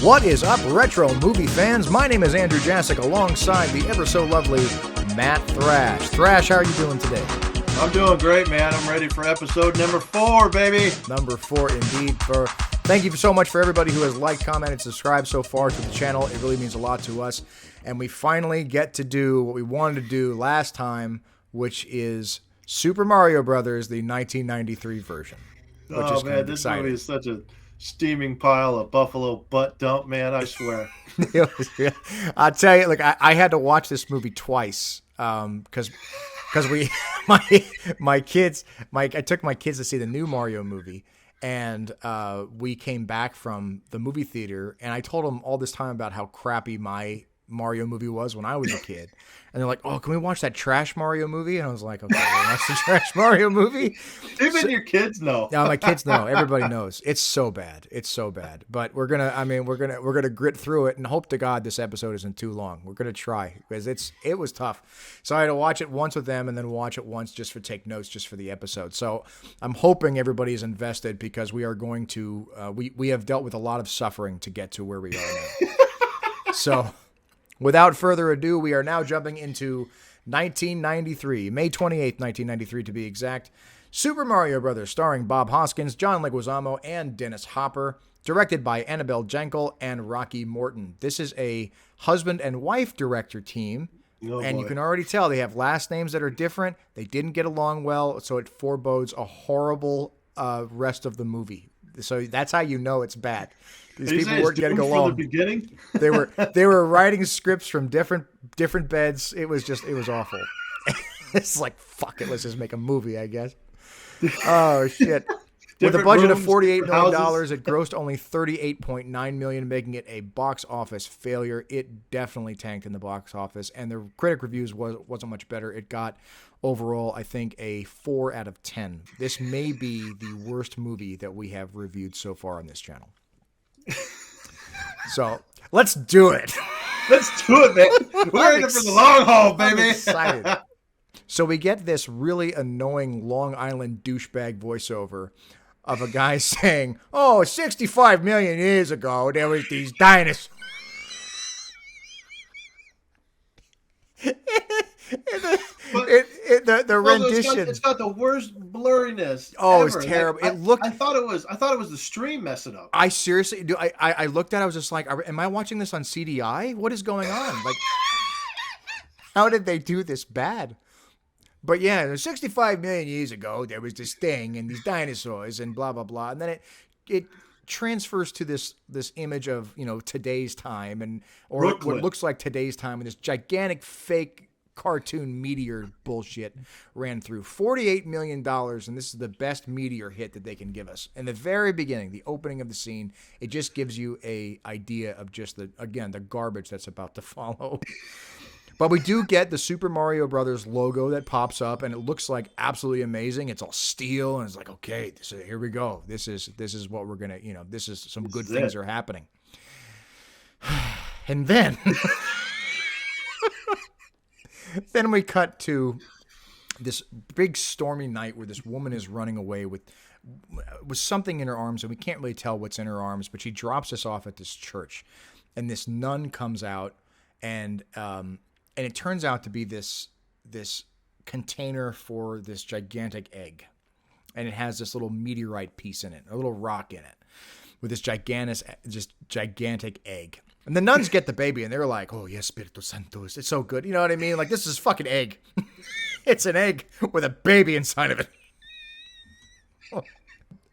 What is up, retro movie fans? My name is Andrew Jasic, alongside the ever-so-lovely Matt Thrash. Thrash, how are you doing today? I'm doing great, man. I'm ready for episode number 4, baby. Number 4, indeed. Thank you so much for everybody who has liked, commented, subscribed so far to the channel. It really means a lot to us. And we finally get to do what we wanted to do last time, which is Super Mario Brothers, the 1993 version. Oh, man, this movie is such a steaming pile of buffalo butt dump, man, I swear. I'll tell you, like, I had to watch this movie twice because I took my kids to see the new Mario movie, and we came back from the movie theater, and I told them all this time about how crappy my Mario movie was when I was a kid. And they're like, oh, can we watch that trash Mario movie? And I was like, okay, we'll watch the trash Mario movie. Even your kids know. No, my kids know. Everybody knows. It's so bad. It's so bad. But we're gonna grit through it and hope to God this episode isn't too long. We're gonna try because it was tough. So I had to watch it once with them and then watch it once just for take notes, just for the episode. So I'm hoping everybody's invested because we are going to we have dealt with a lot of suffering to get to where we are now. So without further ado, we are now jumping into 1993, May 28th, 1993 to be exact. Super Mario Brothers, starring Bob Hoskins, John Leguizamo, and Dennis Hopper. Directed by Annabelle Jankel and Rocky Morton. This is a husband and wife director team. And you can already tell they have last names that are different. They didn't get along well, so it forebodes a horrible rest of the movie. So that's how you know it's bad. These people weren't getting along. The beginning? They were writing scripts from different beds. It was awful. It's like, fuck it, let's just make a movie, I guess. Oh shit. With a budget of $48 million, it grossed only $38.9 million, making it a box office failure. It definitely tanked in the box office, and the critic reviews wasn't much better. It got overall, I think, a 4 out of 10. This may be the worst movie that we have reviewed so far on this channel. So let's do it. Let's do it, man. We're in it for the long haul, baby. I'm excited. So we get this really annoying Long Island douchebag voiceover of a guy saying, oh, 65 million years ago, there was these dinosaurs. The rendition. It's got the worst blurriness. Oh, ever. It's terrible. I thought it was the stream messing up. I seriously do. I looked at it, I was just like, am I watching this on CDI? What is going on? Like, how did they do this bad? But yeah, 65 million years ago, there was this thing and these dinosaurs and blah, blah, blah. And then it transfers to this image of, today's time or Brooklyn. What looks like today's time, and this gigantic fake cartoon meteor bullshit ran through $48 million. And this is the best meteor hit that they can give us. In the very beginning, the opening of the scene, it just gives you a idea of just the garbage that's about to follow. But we do get the Super Mario Brothers logo that pops up, and it looks like absolutely amazing. It's all steel, and it's like, okay, here we go. This is what we're gonna, this is some good things are happening. And then, then we cut to this big stormy night where this woman is running away with something in her arms, and we can't really tell what's in her arms. But she drops us off at this church, and this nun comes out, and it turns out to be this container for this gigantic egg. And it has this little meteorite piece in it, a little rock in it, with this gigantic egg. And the nuns get the baby, and they're like, oh, yes, Spiritu Santo. It's so good. You know what I mean? Like, this is fucking egg. It's an egg with a baby inside of it.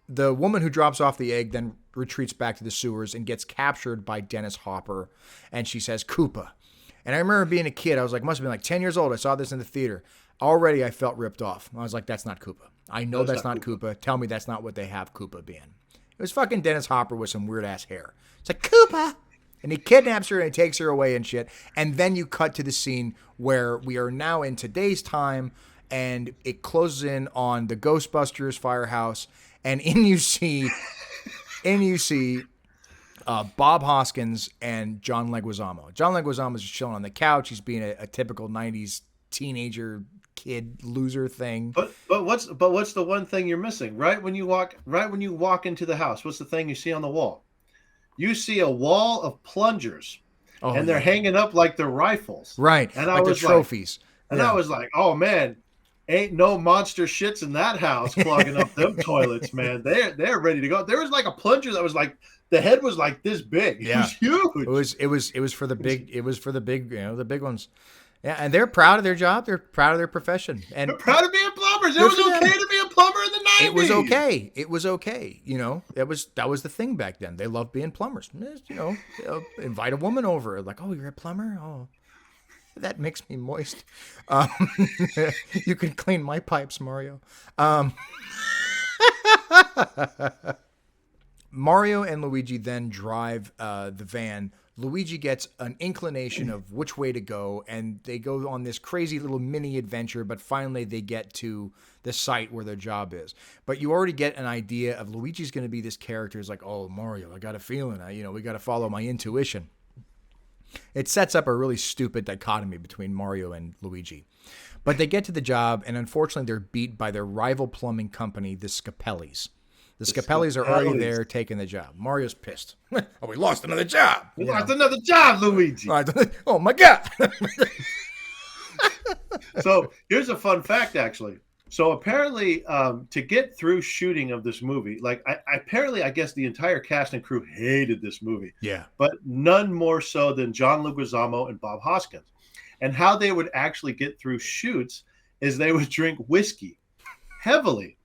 The woman who drops off the egg then retreats back to the sewers and gets captured by Dennis Hopper. And she says, Koopa. And I remember being a kid, I was like, must have been like 10 years old. I saw this in the theater. Already I felt ripped off. I was like, that's not Koopa. I know that's not Koopa. Tell me that's not what they have Koopa being. It was fucking Dennis Hopper with some weird ass hair. It's like, Koopa! And he kidnaps her and he takes her away and shit. And then you cut to the scene where we are now in today's time, and it closes in on the Ghostbusters firehouse. And in you see Bob Hoskins and John Leguizamo. John Leguizamo is just chilling on the couch. He's being a typical 90s teenager kid loser thing. But what's the one thing you're missing? Right when you walk into the house, what's the thing you see on the wall? you see a wall of plungers, and they're yeah. hanging up like the rifles. Right. And like I was the trophies. and I was like, oh man, ain't no monster shits in that house clogging up them toilets, man. They're ready to go. There was like a plunger that was like, the head was like this big. Yeah. It was huge. It was for the big, the big ones. Yeah, and they're proud of their job. They're proud of their profession. And they're proud of being plumbers. It was okay to be a plumber in the 90s. It was okay. It was okay. That was the thing back then. They loved being plumbers. Invite a woman over. Like, oh, you're a plumber? Oh, that makes me moist. You can clean my pipes, Mario. Mario and Luigi then drive the van. Luigi gets an inclination of which way to go, and they go on this crazy little mini adventure, but finally they get to the site where their job is. But you already get an idea of Luigi's going to be this character. It's like, oh, Mario, I got a feeling. We got to follow my intuition. It sets up a really stupid dichotomy between Mario and Luigi. But they get to the job, and unfortunately they're beat by their rival plumbing company, the Scapellis. The Scapellis are already there taking the job. Mario's pissed. Oh, we lost another job. We lost another job, Luigi. Oh, my God. So here's a fun fact, actually. So apparently, to get through shooting of this movie, like I guess the entire cast and crew hated this movie. Yeah. But none more so than John Leguizamo and Bob Hoskins. And how they would actually get through shoots is they would drink whiskey heavily.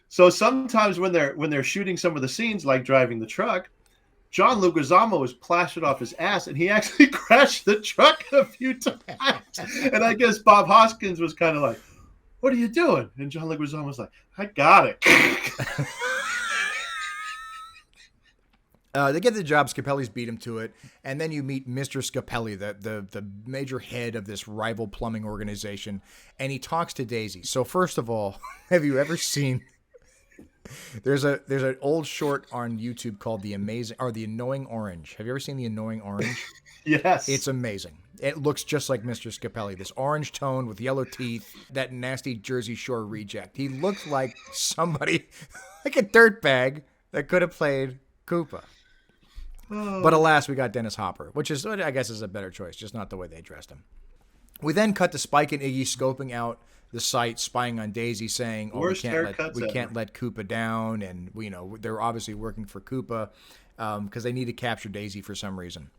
So sometimes when they're shooting some of the scenes, like driving the truck, John Leguizamo was plastered off his ass, and he actually crashed the truck a few times. And I guess Bob Hoskins was kind of like, "What are you doing?" And John Leguizamo was like, "I got it." They get the job. Scapelli's beat him to it, and then you meet Mr. Scapelli, the major head of this rival plumbing organization, and he talks to Daisy. So first of all, have you ever seen? There's an old short on YouTube called The Annoying Orange. Have you ever seen The Annoying Orange? Yes. It's amazing. It looks just like Mr. Scapelli. This orange tone with yellow teeth, that nasty Jersey Shore reject. He looked like somebody, like a dirtbag that could have played Koopa. Oh. But alas, we got Dennis Hopper, which is, I guess, is a better choice, just not the way they dressed him. We then cut to Spike and Iggy scoping out the site, spying on Daisy, saying, "Oh, we can't let Koopa down," and they're obviously working for Koopa because they need to capture Daisy for some reason.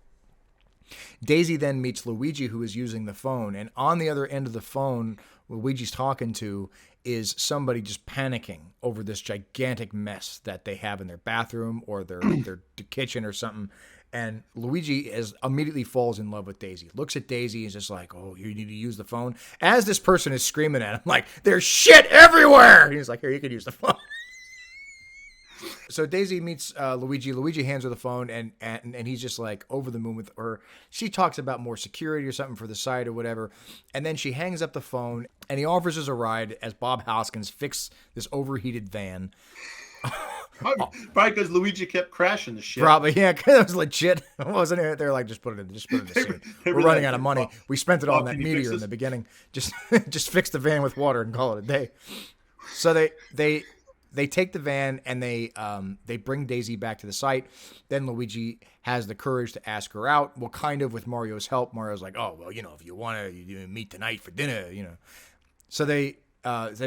Daisy then meets Luigi, who is using the phone, and on the other end of the phone, Luigi's talking to is somebody just panicking over this gigantic mess that they have in their bathroom or their kitchen or something. And Luigi immediately falls in love with Daisy. Looks at Daisy and is just like, "Oh, you need to use the phone." As this person is screaming at him, like, "There's shit everywhere!" And he's like, "Here, you can use the phone." So Daisy meets Luigi. Luigi hands her the phone, and he's just like over the moon with her. She talks about more security or something for the site or whatever. And then she hangs up the phone, and he offers us a ride as Bob Hoskins fixes this overheated van. Probably because Luigi kept crashing the shit. Probably, yeah, because it was legit. Wasn't it? They're like, just put it in the scene. We're running out of money. We spent it all on that meteor in the beginning. Just fix the van with water and call it a day. So they take the van and they bring Daisy back to the site. Then Luigi has the courage to ask her out. Well, kind of with Mario's help. Mario's like, "Oh, well, if you want to meet tonight for dinner, So they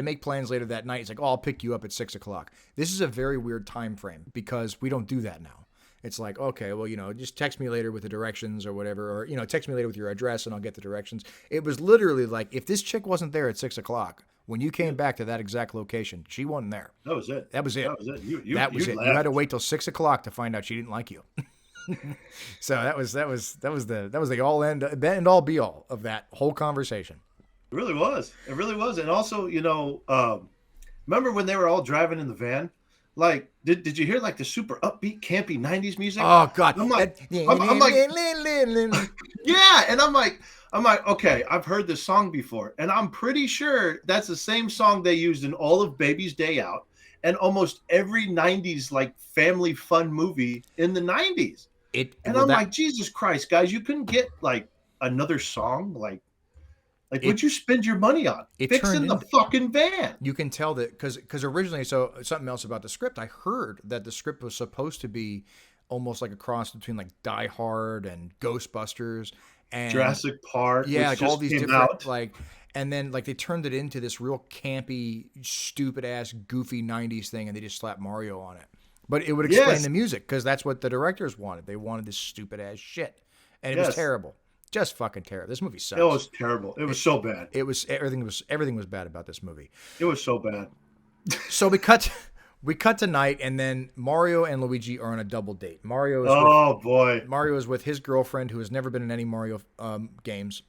make plans later that night. He's like, "Oh, I'll pick you up at 6:00. This is a very weird time frame because we don't do that now. It's like, okay, well, just text me later with the directions or whatever, or, text me later with your address and I'll get the directions. It was literally like, if this chick wasn't there at 6:00, when you came back to that exact location, she wasn't there. That was it. That was it. That was it. You had to wait till 6:00 to find out she didn't like you. So that was the end all be all of that whole conversation. It really was. It really was. And also, remember when they were all driving in the van? Like, did you hear like the super upbeat, campy 90s music? Oh God. I'm like, yeah. And I'm like, okay, I've heard this song before. And I'm pretty sure that's the same song they used in all of Baby's Day Out and almost every 90s like family fun movie in the 90s. Like, Jesus Christ, guys, you couldn't get like another song like what'd you spend your money on? Fixing the fucking van. You can tell that because originally, so something else about the script. I heard that the script was supposed to be almost like a cross between like Die Hard and Ghostbusters and Jurassic Park, yeah, which like all just these came different out. like, and then like they turned it into this real campy, stupid ass, goofy '90s thing, and they just slapped Mario on it. But it would explain Yes. the music because that's what the directors wanted. They wanted this stupid ass shit, and it was Yes. terrible, just fucking terrible. This movie It sucks. was terrible. It was so bad. It was everything was bad about this movie. It was so bad. So we cut to night, and then Mario and Luigi are on a double date. Oh boy. Mario is with his girlfriend, who has never been in any Mario games.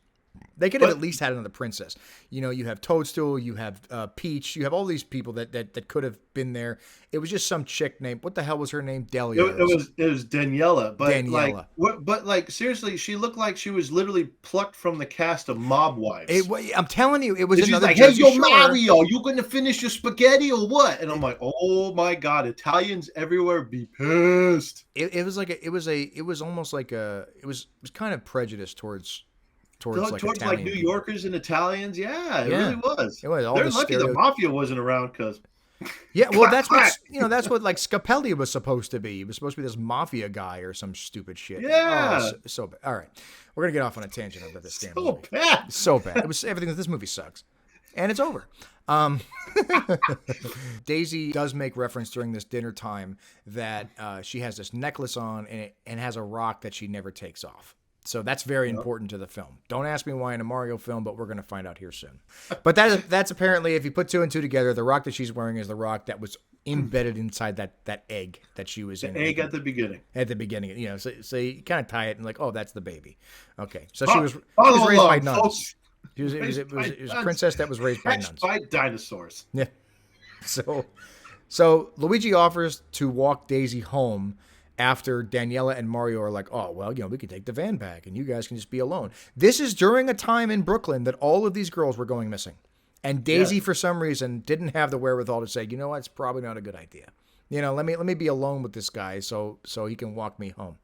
They could have at least had another princess. You know, you have Toadstool, you have Peach, you have all these people that could have been there. It was just some chick named, what the hell was her name? Delia. It was Daniela, but Daniela. like what? But like seriously, she looked like she was literally plucked from the cast of Mob Wives. I'm telling you, it was And she's another like, "Hey, Jersey yo, Shore. Mario, you gonna finish your spaghetti or what?" And I'm like, "Oh my god, Italians everywhere be pissed." It was almost like it was kind of prejudiced towards like Towards Italian like New people. Yorkers and Italians, yeah, it Yeah. really was. It was all They're the lucky the mafia wasn't around because Yeah, well, that's what that's what like Scapelli was supposed to be. He was supposed to be this mafia guy or some stupid shit. Yeah. Oh, so bad. All right, we're gonna get off on a tangent about this damn so movie. bad. So bad. It was everything. This movie sucks, and it's over. Daisy does make reference during this dinner time that she has this necklace on and has a rock that she never takes off. So that's very important to the film. Don't ask me why in a Mario film, but we're going to find out here soon. But that's apparently, if you put two and two together, the rock that she's wearing is the rock that was embedded inside that egg that she was in. Egg at the beginning. At the beginning, you know, so you kind of tie it and like, oh, that's the baby. Okay, so she was Follow raised by along, nuns. folks. It was a nuns. princess that was raised by Hatched nuns. by dinosaurs. Yeah. So Luigi offers to walk Daisy home after Daniela and Mario are like, oh, well, you know, we can take the van back and you guys can just be alone. This is during a time in Brooklyn that all of these girls were going missing. And Daisy, for some reason, didn't have the wherewithal to say, you know what, it's probably not a good idea. You know, let me be alone with this guy so he can walk me home.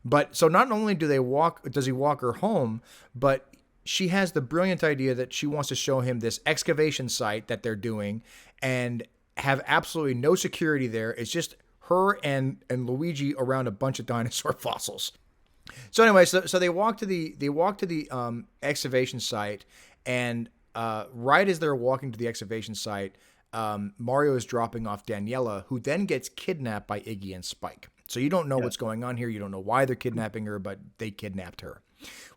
But so not only does he walk her home, but she has the brilliant idea that she wants to show him this excavation site that they're doing and have absolutely no security there. It's just her and Luigi around a bunch of dinosaur fossils. So anyway, so they walk to the excavation site, and right as they're walking to the excavation site, Mario is dropping off Daniela, who then gets kidnapped by Iggy and Spike. So you don't know what's going on here. You don't know why they're kidnapping her, but they kidnapped her.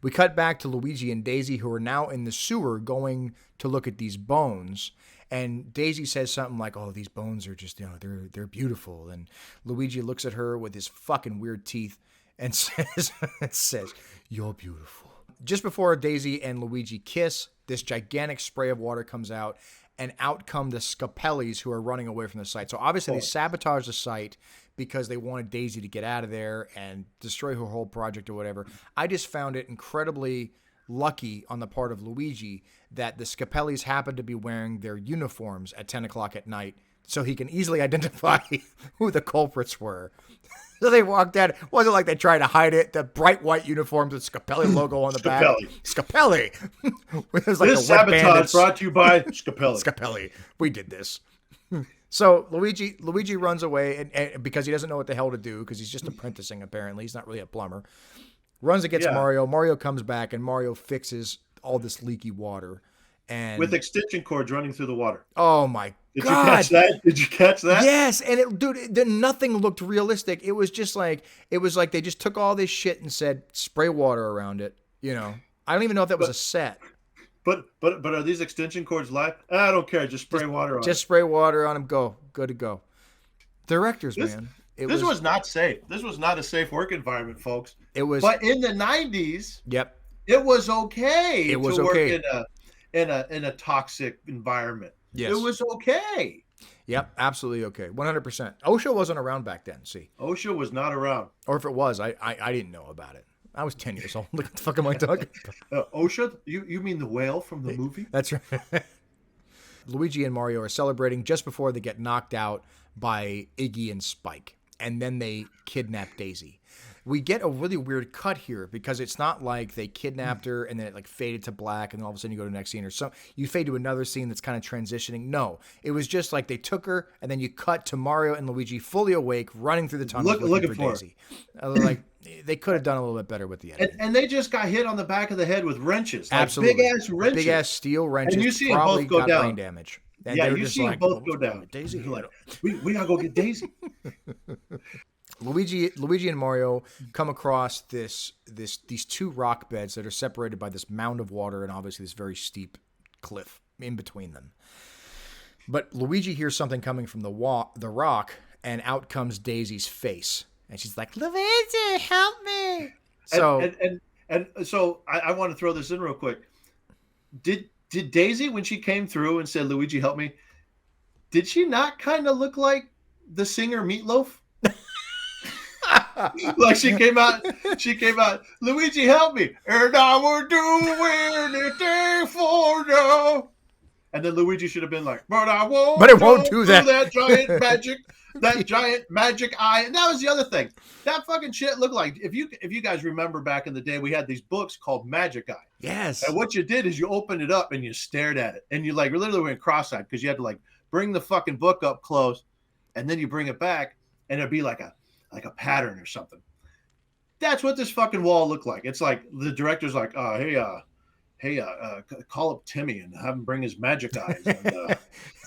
We cut back to Luigi and Daisy, who are now in the sewer going to look at these bones. And Daisy says something like, oh, these bones are just, you know, they're beautiful. And Luigi looks at her with his fucking weird teeth and says, you're beautiful. Just before Daisy and Luigi kiss, this gigantic spray of water comes out, and out come the Scapellis, who are running away from the site. So obviously they sabotage the site because they wanted Daisy to get out of there and destroy her whole project or whatever. I just found it incredibly lucky on the part of Luigi that the Scapellis happened to be wearing their uniforms at 10 o'clock at night so he can easily identify who the culprits were. So they walked out. It wasn't like they tried to hide it. The bright white uniforms with Scapelli logo on the back. Scapelli. It was like this sabotage brought to you by Scapelli. Scapelli. We did this. So Luigi runs away and because he doesn't know what the hell to do because he's just apprenticing apparently. He's not really a plumber. Runs against Mario. Mario comes back and Mario fixes all this leaky water. And with extension cords running through the water. Oh my God. God. You catch that? Did you catch that? Yes. And nothing looked realistic. It was like they just took all this shit and said, spray water around it. You know, I don't even know if that was a set. But are these extension cords live? I don't care. Just spray water on Just spray water on them. Good to go. Directors, man. This was not safe. This was not a safe work environment, folks. It was. But in the 90s, yep, it was okay. It was to okay. work in a toxic environment. Yes. It was okay. Yep, absolutely okay. 100%. OSHA wasn't around back then, see. OSHA was not around. Or if it was, I didn't know about it. I was 10 years old. Look what the fuck am I talking about? OSHA? You mean the whale from the movie? That's right. Luigi and Mario are celebrating just before they get knocked out by Iggy and Spike. And then they kidnap Daisy. we get a really weird cut here because it's not like they kidnapped her and then it like faded to black and then all of a sudden you go to the next scene or so you fade to another scene that's kind of transitioning. No, it was just like they took her and then you cut to Mario and Luigi fully awake running through the tunnels looking for Daisy. Like they could have done a little bit better with the editing. And they just got hit on the back of the head with wrenches. Like Absolutely. big ass steel wrenches. And you see them probably both go got down. brain damage. And yeah, you see them both go down. Daisy, like, we gotta go get Daisy. Luigi and Mario come across these two rock beds that are separated by this mound of water and obviously this very steep cliff in between them. But Luigi hears something coming from the rock, and out comes Daisy's face, and she's like, "Luigi, help me!" So and so I want to throw this in real quick. Did Daisy, when she came through and said, "Luigi, help me," did she not kind of look like the singer Meatloaf? Like she came out, Luigi, help me, and I will do anything for you. And then Luigi should have been like, but I won't. But it won't do that. That giant magic eye. And that was the other thing. That fucking shit looked like, if you guys remember back in the day, we had these books called Magic Eye. Yes. And what you did is you opened it up and you stared at it, and you like literally went cross-eyed because you had to like bring the fucking book up close, and then you bring it back, and it'd be like a pattern or something. That's what this fucking wall looked like. It's like the director's like, hey, call up Timmy and have him bring his magic eyes,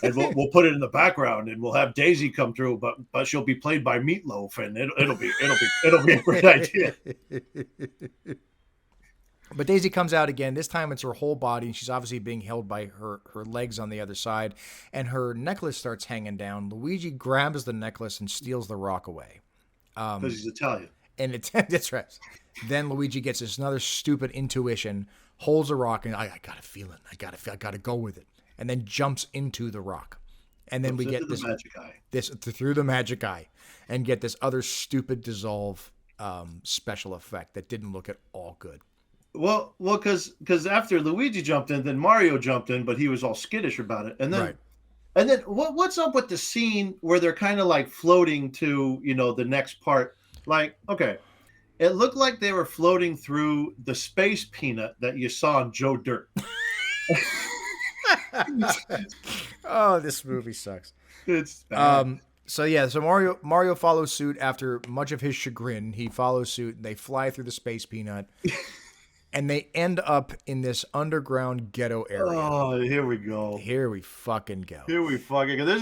and we'll put it in the background, and we'll have Daisy come through, but she'll be played by Meatloaf, and it'll be a great idea. But Daisy comes out again. This time it's her whole body, and she's obviously being held by her legs on the other side, and her necklace starts hanging down. Luigi grabs the necklace and steals the rock away. Because he's Italian. And that's right. Then Luigi gets this another stupid intuition, holds a rock, and I got a feeling. I got to go with it. And then jumps into the rock. And then we get this magic eye. Through the magic eye, and get this other stupid dissolve special effect that didn't look at all good. Well, because after Luigi jumped in, then Mario jumped in, but he was all skittish about it. And then, right. And then what's up with the scene where they're kind of like floating to, the next part? Like, okay, it looked like they were floating through the space peanut that you saw in Joe Dirt. Oh, this movie sucks. It's bad. So Mario follows suit after much of his chagrin. He follows suit, and they fly through the space peanut. And they end up in this underground ghetto area. Oh, here we go. Here we fucking go. This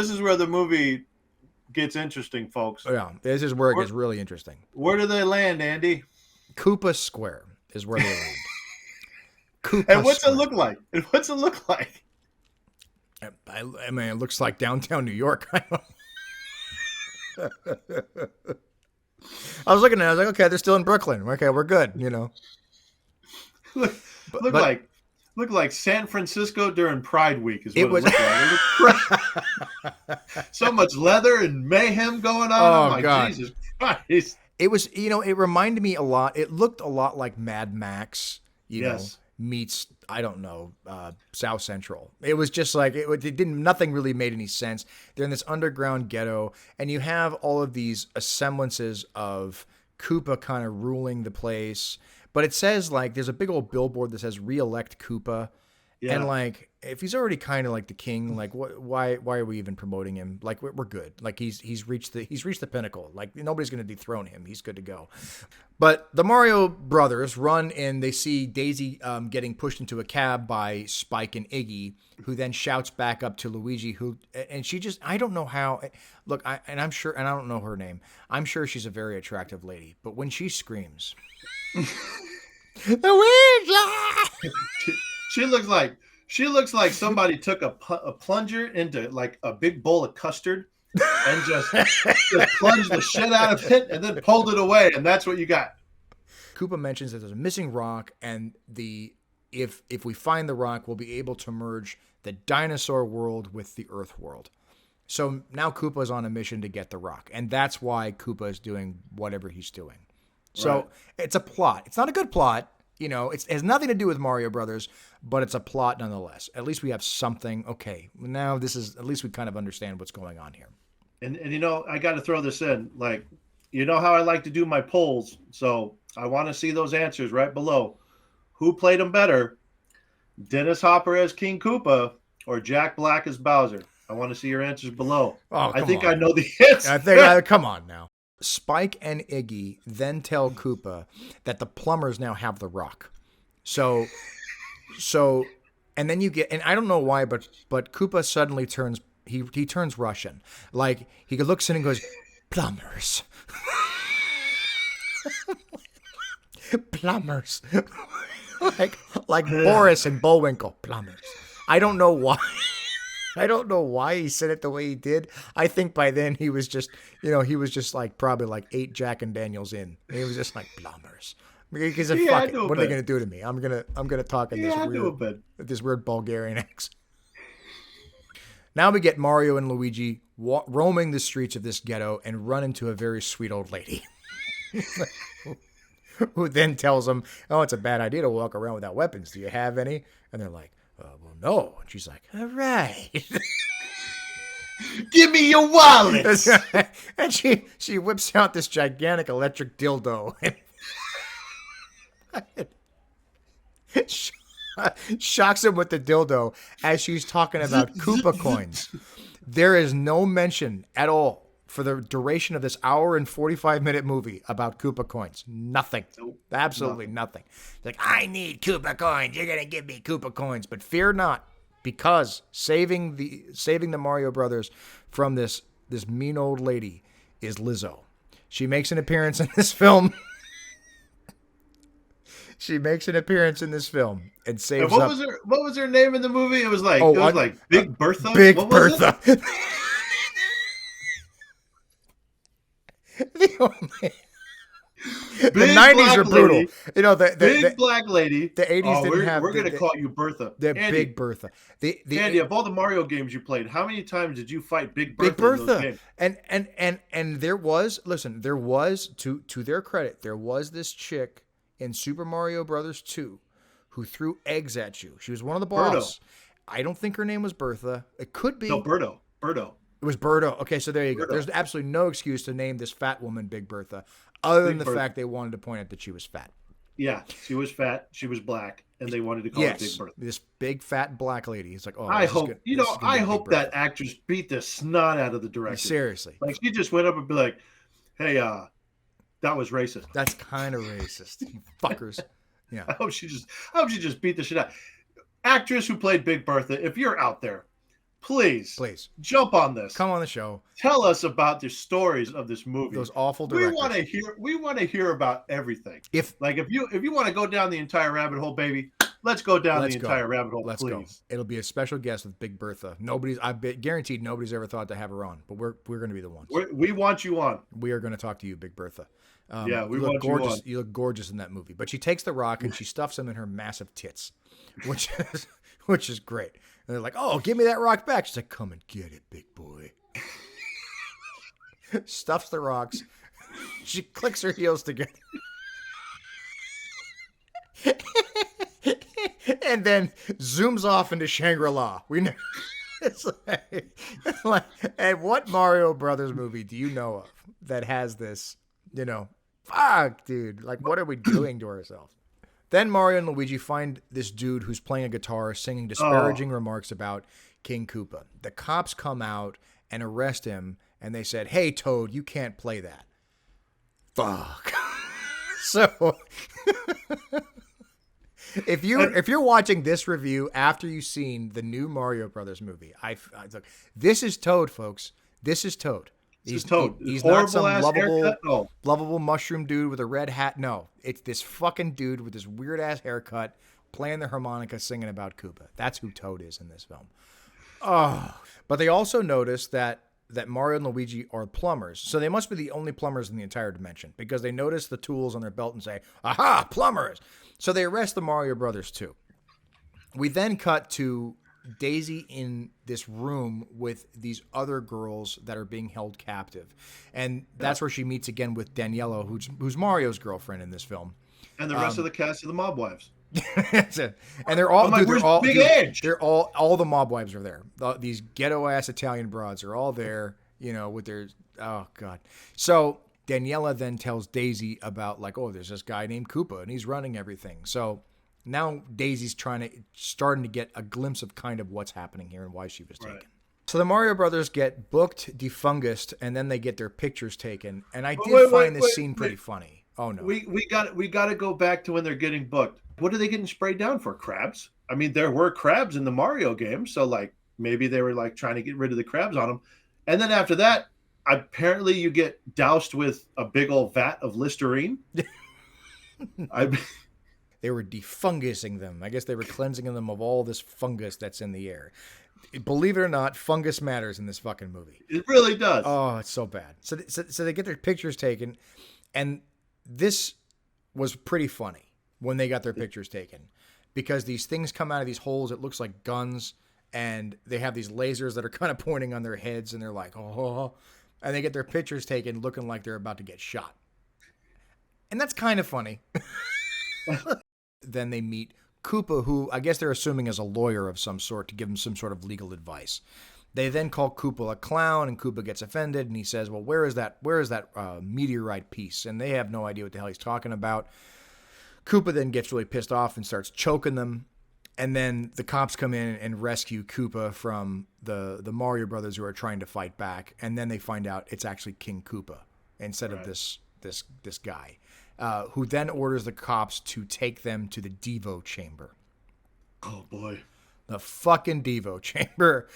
is where the movie gets interesting, folks. Yeah, this is where it gets really interesting. Where do they land, Andy? Koopa Square is where they land. Koopa and what's Square. It look like? And what's it look like? I mean, it looks like downtown New York. I was looking at it. I was like, okay, they're still in Brooklyn. Okay, we're good, Look like San Francisco during Pride Week is what it looked like. So much leather and mayhem going on. Oh, I'm like, God. Jesus Christ. It was, it reminded me a lot. It looked a lot like Mad Max, meets, I don't know, South Central. It was just like, nothing really made any sense. They're in this underground ghetto, and you have all of these semblances of Koopa kind of ruling the place. But it says, like, there's a big old billboard that says "Re-elect Koopa," and like, if he's already kind of like the king, like, why are we even promoting him? Like, we're good. Like, he's reached the pinnacle. Like, nobody's gonna dethrone him. He's good to go. But the Mario brothers run in. They see Daisy getting pushed into a cab by Spike and Iggy, who then shouts back up to Luigi, and she just, I don't know how. Look, I'm sure, and I don't know her name. I'm sure she's a very attractive lady, but when she screams. She looks like somebody took a plunger into like a big bowl of custard and just plunged the shit out of it and then pulled it away, and that's what you got. Koopa mentions that there's a missing rock, and if we find the rock, we'll be able to merge the dinosaur world with the Earth world. So now Koopa's on a mission to get the rock, and that's why Koopa is doing whatever he's doing. So It's a plot. It's not a good plot. It has nothing to do with Mario Brothers, but it's a plot nonetheless. At least we have something. Okay, now at least we kind of understand what's going on here. And I got to throw this in. Like, you know how I like to do my polls, so I want to see those answers right below. Who played him better, Dennis Hopper as King Koopa or Jack Black as Bowser? I want to see your answers below. Oh, I come think on. I know the answer. I think, come on now. Spike and Iggy then tell Koopa that the plumbers now have the rock. So, and then you get, and I don't know why, but Koopa suddenly turns, he turns Russian. Like, he looks in and goes, plumbers. Plumbers. like Boris and Bullwinkle. Plumbers. I don't know why. I don't know why he said it the way he did. I think by then he was just, he was just like probably like 8 Jack and Daniels in. He was just like plumbers. Because fuck it. What are they gonna do to me? I'm gonna talk in this weird Bulgarian accent. Now we get Mario and Luigi roaming the streets of this ghetto and run into a very sweet old lady. Who then tells them, "Oh, it's a bad idea to walk around without weapons. Do you have any?" And they're like, "Well, no." And she's like, "All right." Give me your wallet. And she whips out this gigantic electric dildo. Shocks him with the dildo as she's talking about Koopa coins. There is no mention at all for the duration of this hour and 45-minute movie about Koopa coins. Nothing. Nope. Absolutely nothing. Like, I need Koopa coins. You're going to give me Koopa coins. But fear not, because saving the Mario Brothers from this mean old lady is Lizzo. She makes an appearance in this film. She makes an appearance in this film and saves what up. What was her name in the movie? It was like Big Bertha. Big Bertha. The 90s are brutal. Lady, the black lady. The 80s didn't have. We're gonna call you Bertha. Andy, Big Bertha. Andy, of all the Mario games you played, how many times did you fight Big Bertha? Big Bertha. And there was to their credit, there was this chick in Super Mario Brothers 2 who threw eggs at you. She was one of the boss. I don't think her name was Bertha. It could be. No, Birdo. It was Birdo. Okay, so there you go. There's absolutely no excuse to name this fat woman Big Bertha, other than the fact they wanted to point out that she was fat. Yeah, she was fat. She was black, and they wanted to call her Big Bertha. This big fat black lady. It's like, oh, I hope that actress beat the snot out of the director. Seriously, like she just went up and be like, "Hey, that was racist." That's kind of racist, you fuckers. Yeah. I hope she just beat the shit out. Actress who played Big Bertha, if you're out there, please jump on this. Come on the show. Tell us about the stories of this movie. Those awful directors. We want to hear about everything. If you want to go down the entire rabbit hole, baby, let's go down the entire rabbit hole. Let's go. It'll be a special guest with Big Bertha. Guaranteed nobody's ever thought to have her on, but we're going to be the ones. We want you on. We are going to talk to you, Big Bertha. We want you on. You look gorgeous in that movie. But she takes the rock and she stuffs him in her massive tits, which is great. And they're like, "Oh, give me that rock back." She's like, "Come and get it, big boy." Stuffs the rocks. She clicks her heels together. And then zooms off into Shangri-La. We know. It's like, and what Mario Brothers movie do you know of that has this, fuck, dude, like, what are we doing to ourselves? Then Mario and Luigi find this dude who's playing a guitar, singing disparaging remarks about King Koopa. The cops come out and arrest him, and they said, "Hey, Toad, you can't play that." Fuck. So, if you're watching this review after you've seen the new Mario Brothers movie, this is Toad, folks. This is Toad. He's Toad. He's not some lovable mushroom dude with a red hat. No, it's this fucking dude with this weird ass haircut playing the harmonica, singing about Koopa. That's who Toad is in this film. Oh, but they also notice that Mario and Luigi are plumbers, so they must be the only plumbers in the entire dimension because they notice the tools on their belt and say, "Aha, plumbers!" So they arrest the Mario Brothers too. We then cut to Daisy in this room with these other girls that are being held captive, and that's where she meets again with Daniela, who's Mario's girlfriend in this film, and the rest of the cast of the Mob Wives. And they're all they're all the mob wives are there. These ghetto ass Italian broads are all there, with their, oh god. So Daniela then tells Daisy about like, oh, there's this guy named Koopa and he's running everything. So now Daisy's starting to get a glimpse of kind of what's happening here and why she was taken. So the Mario Brothers get booked, defungused, and then they get their pictures taken. And I did find this scene pretty funny. Oh no, we got to go back to when they're getting booked. What are they getting sprayed down for? Crabs? I mean, there were crabs in the Mario game, so like maybe they were like trying to get rid of the crabs on them. And then after that, apparently you get doused with a big old vat of Listerine. They were defungusing them. I guess they were cleansing them of all this fungus that's in the air. Believe it or not, fungus matters in this fucking movie. It really does. Oh, it's so bad. So they get their pictures taken, and this was pretty funny when they got their pictures taken, because these things come out of these holes. It looks like guns, and they have these lasers that are kind of pointing on their heads, and they're like, oh, and they get their pictures taken looking like they're about to get shot. And that's kind of funny. Then they meet Koopa, who I guess they're assuming is a lawyer of some sort to give him some sort of legal advice. They then call Koopa a clown, and Koopa gets offended, and he says, well, where is that meteorite piece? And they have no idea what the hell he's talking about. Koopa then gets really pissed off and starts choking them. And then the cops come in and rescue Koopa from the Mario Brothers who are trying to fight back. And then they find out it's actually King Koopa instead of this guy, who then orders the cops to take them to the Devo Chamber. Oh boy, the fucking Devo Chamber.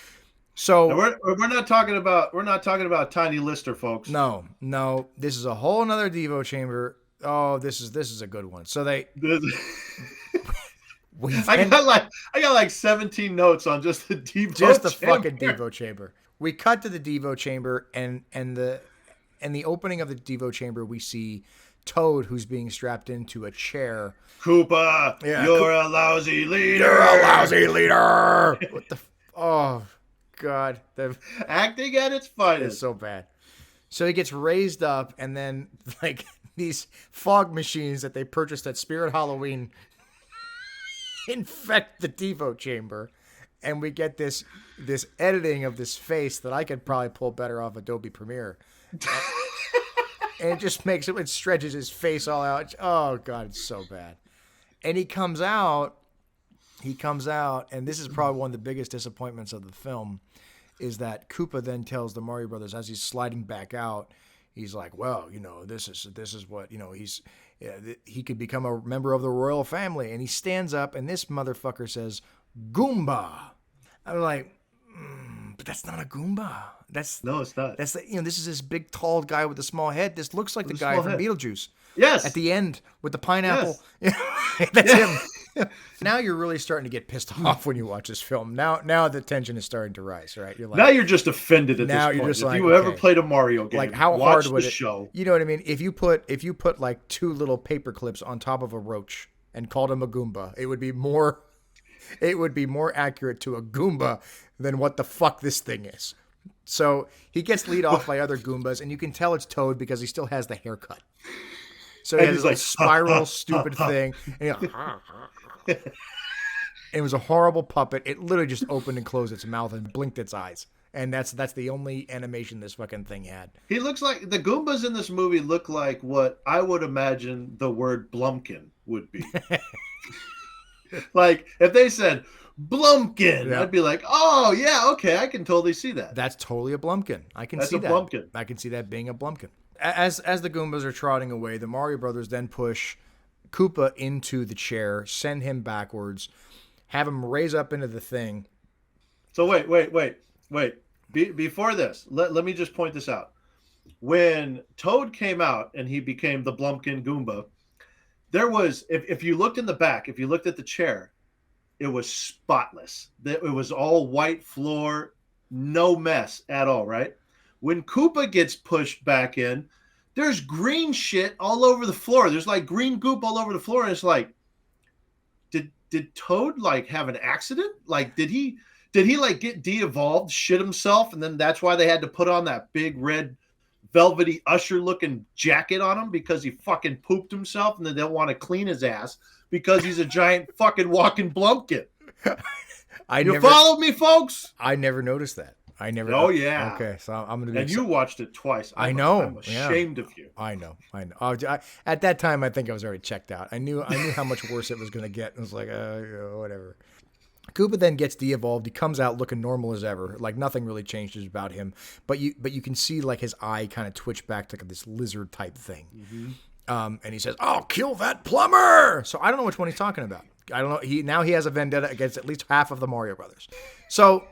So now we're not talking about Tiny Lister, folks. No, this is a whole nother Devo Chamber. Oh, this is a good one. So I got like 17 notes on just the Devo just the Chamber. Fucking Devo Chamber. We cut to the Devo Chamber, and the opening of the Devo Chamber, we see Toad, who's being strapped into a chair. Koopa, you're a lousy leader. You're a lousy leader. What the? Oh God, the acting at its finest. It's so bad. So he gets raised up, and then like these fog machines that they purchased at Spirit Halloween infect the Devo Chamber, and we get this editing of this face that I could probably pull better off Adobe Premiere. And it just it stretches his face all out. Oh God, it's so bad. And he comes out, and this is probably one of the biggest disappointments of the film, is that Koopa then tells the Mario Brothers as he's sliding back out, he's like, well, this is what, he could become a member of the royal family. And he stands up, and this motherfucker says, Goomba. I'm like, but that's not a Goomba. No, it's not. This is this big, tall guy with a small head. This looks like the guy from Beetlejuice. Yes. At the end with the pineapple. Yes. That's him. Now you're really starting to get pissed off when you watch this film. Now the tension is starting to rise, right? You're like, now you're just offended at this point. You're just if like, you ever played a Mario game, like how watch hard would the it? Show. You know what I mean? If you put like two little paper clips on top of a roach and called him a Goomba, it would be more accurate to a Goomba than what the fuck this thing is. So he gets lead off by other Goombas, and you can tell it's Toad because he still has the haircut. So he has this like spiral, stupid thing. And it was a horrible puppet. It literally just opened and closed its mouth and blinked its eyes. And that's the only animation this fucking thing had. He looks like the Goombas in this movie look like what I would imagine the word Blumpkin would be. Like if they said Blumpkin, I'd be like, oh yeah, okay, I can totally see that. That's totally a Blumpkin. I can see that. Blumpkin. I can see that being a Blumpkin. As the Goombas are trotting away, the Mario Brothers then push Koopa into the chair, send him backwards, have him raise up into the thing. So wait. Before this, let me just point this out. When Toad came out and he became the Blumpkin Goomba, there was, if you looked in the back, if you looked at the chair, it was spotless. It was all white floor, no mess at all, right? When Koopa gets pushed back in, there's green shit all over the floor. There's like green goop all over the floor, and it's like, did Toad like have an accident? Like, did he like get de-evolved, shit himself, and then that's why they had to put on that big red velvety usher looking jacket on him because he fucking pooped himself, and then they'll want to clean his ass because he's a giant fucking walking Blumpkin. You followed me, folks? I never noticed that. I never. Oh yeah. Okay, so I'm gonna be. And you watched it twice. I know. I'm ashamed of you. I know. At that time, I think I was already checked out. I knew how much worse it was gonna get. It was like, whatever. Koopa then gets de-evolved. He comes out looking normal as ever, like nothing really changes about him. But you can see like his eye kind of twitch back to like this lizard type thing. And he says, "I'll kill that plumber." So I don't know which one he's talking about. I don't know. He has a vendetta against at least half of the Mario Brothers. So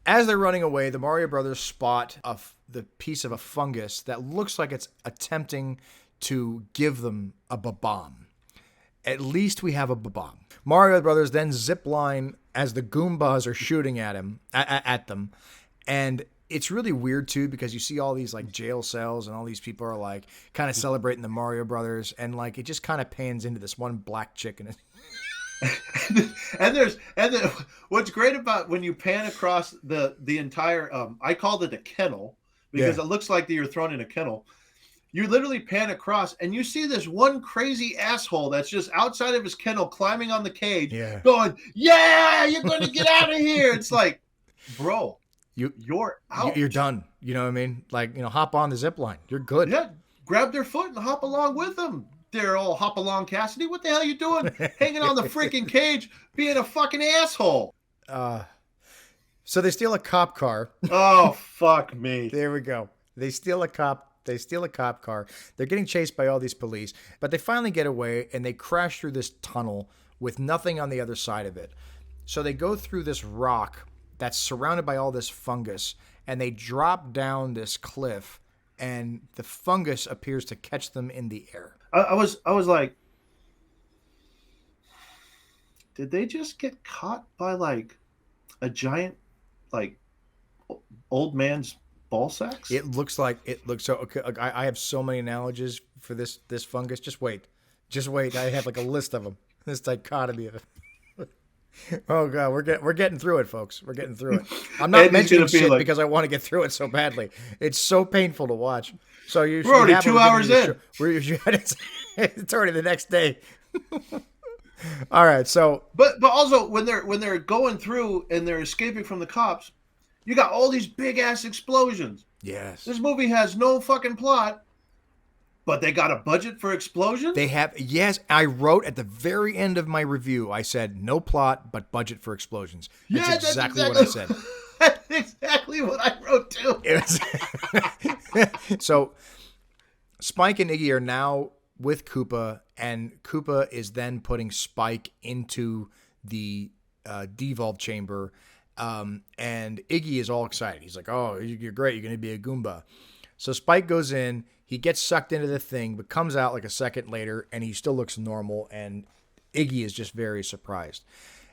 as they're running away, the Mario Brothers spot the piece of a fungus that looks like it's attempting to give them a bomb. At least we have a bomb. Mario Brothers then zip line as the Goombas are shooting at them, and it's really weird too because you see all these like jail cells and all these people are like kind of celebrating the Mario Brothers, and like it just kind of pans into this one black chick and what's great about when you pan across the entire I called it a kennel because it looks like that you're thrown in a kennel. You literally pan across and you see this one crazy asshole that's just outside of his kennel climbing on the cage going, "Yeah, you're going to get out of here." It's like, bro, you're out. You're done. You know what I mean? Like, hop on the zip line. You're good. Yeah, grab their foot and hop along with them. They're all hop along Cassidy. What the hell are you doing? Hanging on the freaking cage, being a fucking asshole. So they steal a cop car. Oh, fuck me. There we go. They steal a cop car. They're getting chased by all these police, but they finally get away and they crash through this tunnel with nothing on the other side of it. So they go through this rock that's surrounded by all this fungus and they drop down this cliff and the fungus appears to catch them in the air. I was like, did they just get caught by like a giant, like old man's ball sacks? It looks so. Okay, I have so many analogies for this fungus. Just wait. I have like a list of them. This dichotomy of it. Oh god, we're getting through it, folks. We're getting through it. I'm not mentioning shit because I want to get through it so badly. It's so painful to watch. So we're already 2 hours in. It's already the next day. All right, so but also when they're going through and they're escaping from the cops, you got all these big ass explosions. Yes, this movie has no fucking plot, but they got a budget for explosions. They have. Yes, I wrote at the very end of my review. I said no plot, but budget for explosions. That's exactly what I said. That's exactly what I wrote too. So Spike and Iggy are now with Koopa, and Koopa is then putting Spike into the devolve chamber, and Iggy is all excited. He's like, "Oh, you're great. You're going to be a Goomba." So Spike goes in. He gets sucked into the thing, but comes out like a second later, and he still looks normal, and Iggy is just very surprised.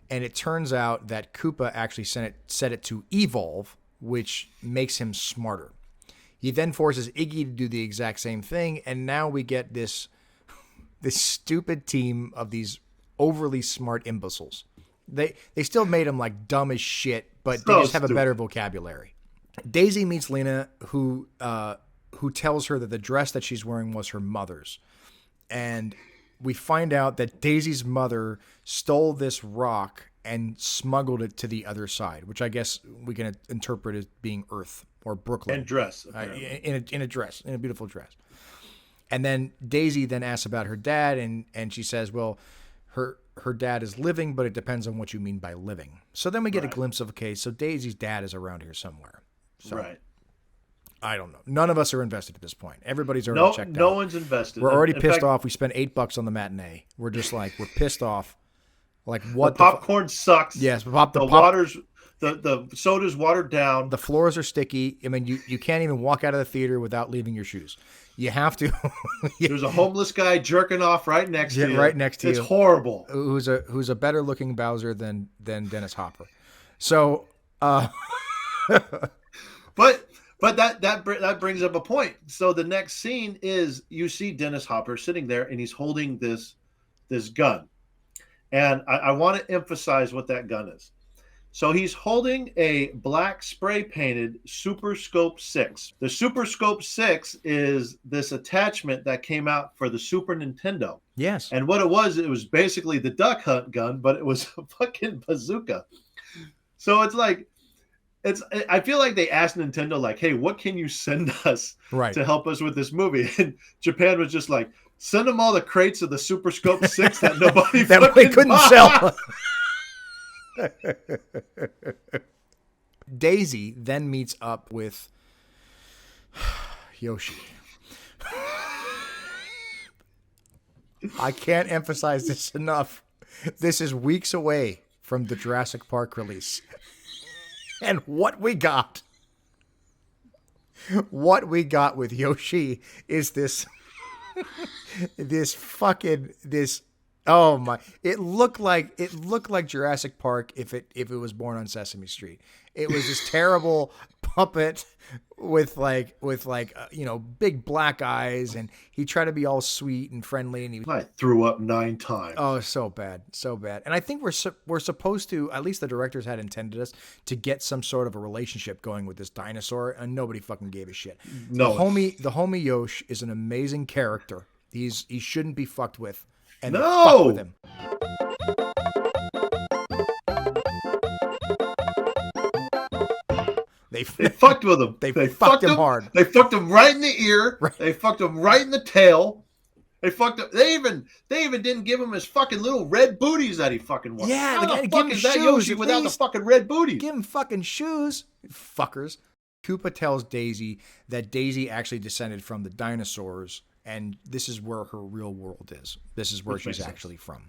And it turns out that Koopa actually set it to evolve, which makes him smarter. He then forces Iggy to do the exact same thing, and now we get this stupid team of these overly smart imbeciles. They still made him like dumb as shit, but they just have a better vocabulary. Daisy meets Lena, who tells her that the dress that she's wearing was her mother's. And we find out that Daisy's mother stole this rock and smuggled it to the other side, which I guess we can interpret as being Earth or Brooklyn. And dress. In a dress, in a beautiful dress. And then Daisy then asks about her dad, and she says, well, her dad is living, but it depends on what you mean by living. So then we get a glimpse of, okay, so Daisy's dad is around here somewhere. So, right. I don't know. None of us are invested at this point. Everybody's already checked out. No one's invested. We're already pissed off. We spent $8 on the matinee. We're just like, we're pissed off. Like, what? The popcorn sucks. Yes. The soda's watered down. The floors are sticky. I mean, you can't even walk out of the theater without leaving your shoes. You have to. There's a homeless guy jerking off right next to you. Right next to you. It's horrible. Who's a better looking Bowser than Dennis Hopper. So, But that brings up a point. So the next scene is you see Dennis Hopper sitting there and he's holding this gun. And I want to emphasize what that gun is. So he's holding a black spray painted Super Scope 6. The Super Scope 6 is this attachment that came out for the Super Nintendo. Yes. And what it was basically the duck hunt gun, but it was a fucking bazooka. So it's like, I feel like they asked Nintendo, like, hey, what can you send us Right. to help us with this movie? And Japan was just like, send them all the crates of the Super Scope 6 that nobody That we couldn't bought. sell. Daisy then meets up with Yoshi. I can't emphasize this enough. This is weeks away from the Jurassic Park release. And what we got with Yoshi is this oh my, it looked like Jurassic Park if it was born on Sesame Street. It was this terrible puppet with big black eyes, and he tried to be all sweet and friendly, and I threw up 9 times. Oh, so bad. And I think we're supposed to, at least the directors had intended us to get some sort of a relationship going with this dinosaur, and nobody fucking gave a shit. No. The homie Yosh is an amazing character. He shouldn't be fucked with, and they No. fuck with him. They fucked with him. They fucked him hard. They fucked him right in the ear. Right. They fucked him right in the tail. They fucked him. They even didn't give him his fucking little red booties that he fucking wanted. Yeah, how the give fuck him is that shoes, Yoshi at without the least. fucking red booties? Give him fucking shoes, fuckers. Koopa tells Daisy that Daisy actually descended from the dinosaurs, and this is where her real world is. This is where she's actually from.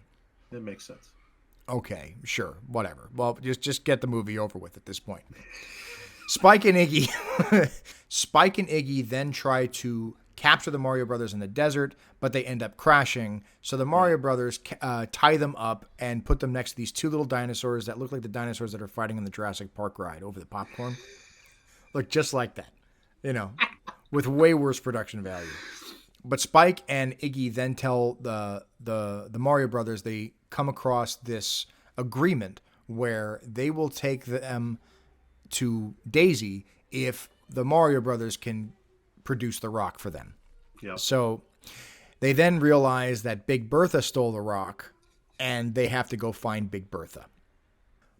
That makes sense. Okay, sure, whatever. Well, just get the movie over with at this point. Spike and Iggy then try to capture the Mario Brothers in the desert, but they end up crashing. So the Mario Brothers tie them up and put them next to these 2 little dinosaurs that look like the dinosaurs that are fighting in the Jurassic Park ride over the popcorn. Look just like that, with way worse production value. But Spike and Iggy then tell the Mario Brothers they come across this agreement where they will take them to Daisy if the Mario Brothers can produce the rock for them. Yep. So they then realize that Big Bertha stole the rock, and they have to go find Big Bertha.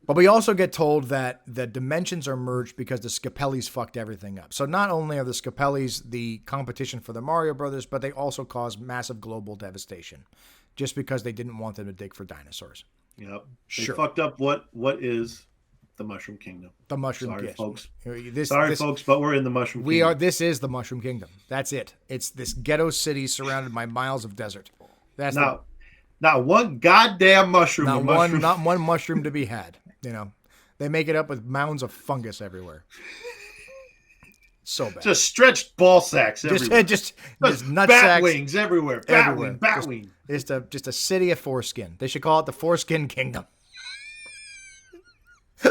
But we also get told that the dimensions are merged because the Scapellis fucked everything up. So not only are the Scapellis the competition for the Mario Brothers, but they also cause massive global devastation just because they didn't want them to dig for dinosaurs. Yep. Sure. They fucked up what is the Mushroom Kingdom. The Mushroom Kingdom. Folks. Folks, but we're in the Mushroom Kingdom. This is the Mushroom Kingdom. That's it. It's this ghetto city surrounded by miles of desert. That's not one goddamn mushroom. Not one mushroom to be had. They make it up with mounds of fungus everywhere. So bad. Just stretched ball sacks everywhere. Just nut bat sacks wings everywhere. Bat wing. Just a city of foreskin. They should call it the Foreskin Kingdom.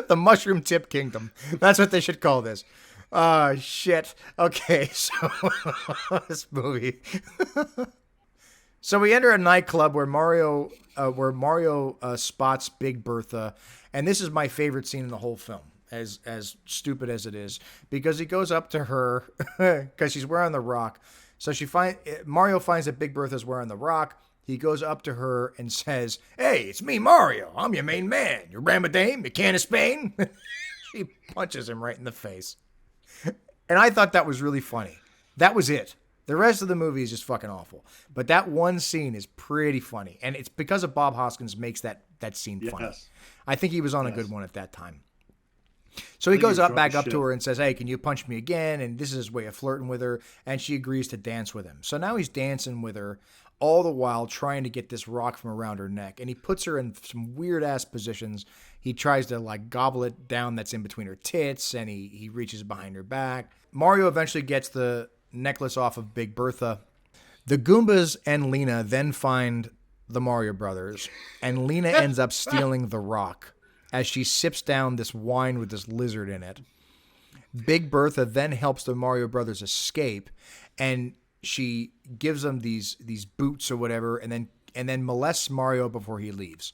The Mushroom Tip Kingdom. That's what they should call this. Shit. Okay, so this movie. So we enter a nightclub where Mario spots Big Bertha, and this is my favorite scene in the whole film, as stupid as it is, because he goes up to her because she's wearing the rock. So Mario finds that Big Bertha's wearing the rock. He goes up to her and says, "Hey, it's me, Mario. I'm your main man. Your Ramadame, your can of Spain." She punches him right in the face. And I thought that was really funny. That was it. The rest of the movie is just fucking awful. But that one scene is pretty funny. And it's because of Bob Hoskins makes that scene funny. I think he was on a good one at that time. So he goes back up to her and says, "Hey, can you punch me again?" And this is his way of flirting with her. And she agrees to dance with him. So now he's dancing with her, all the while trying to get this rock from around her neck. And he puts her in some weird-ass positions. He tries to, gobble it down that's in between her tits, and he reaches behind her back. Mario eventually gets the necklace off of Big Bertha. The Goombas and Lena then find the Mario Brothers, and Lena ends up stealing the rock as she sips down this wine with this lizard in it. Big Bertha then helps the Mario Brothers escape, and she gives them these boots or whatever, and then molests Mario before he leaves.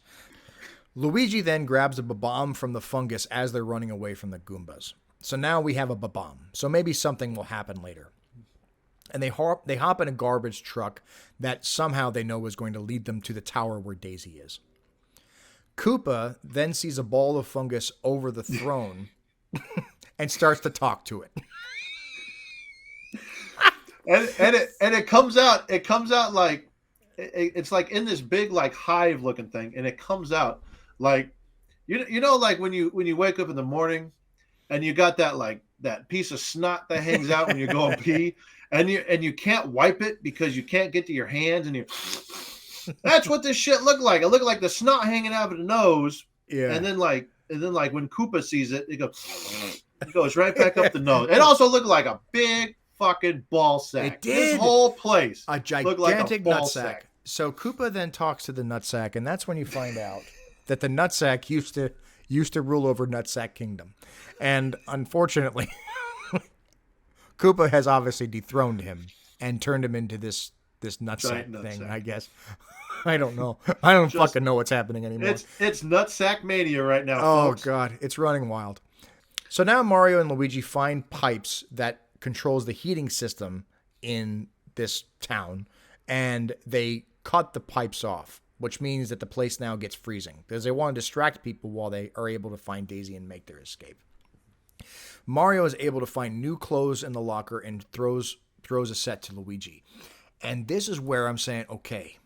Luigi then grabs a Bob-omb from the fungus as they're running away from the Goombas. So now we have a Bob-omb. So maybe something will happen later. And they hop in a garbage truck that somehow they know is going to lead them to the tower where Daisy is. Koopa then sees a ball of fungus over the throne and starts to talk to it. And it comes out like it's like in this big like hive looking thing, and it comes out like you know like when you wake up in the morning and you got that piece of snot that hangs out when you go and pee, and you can't wipe it because you can't get to your hands, and that's what this shit looked like. It looked like the snot hanging out of the nose. Yeah. And then like when Koopa sees it, it goes right back up the nose. It also looked like a big fucking ball sack. It did. This whole place A looked like gigantic a ball nutsack. sack. So Koopa then talks to the nutsack, and that's when you find out that the nutsack used to rule over Nutsack Kingdom. And unfortunately, Koopa has obviously dethroned him and turned him into this nutsack thing, I guess. I don't know. I don't fucking know what's happening anymore. It's nutsack mania right now, folks. God, it's running wild. So now Mario and Luigi find pipes that controls the heating system in this town, and they cut the pipes off, which means that the place now gets freezing because they want to distract people while they are able to find Daisy and make their escape. Mario is able to find new clothes in the locker and throws a set to Luigi. And this is where I'm saying, okay,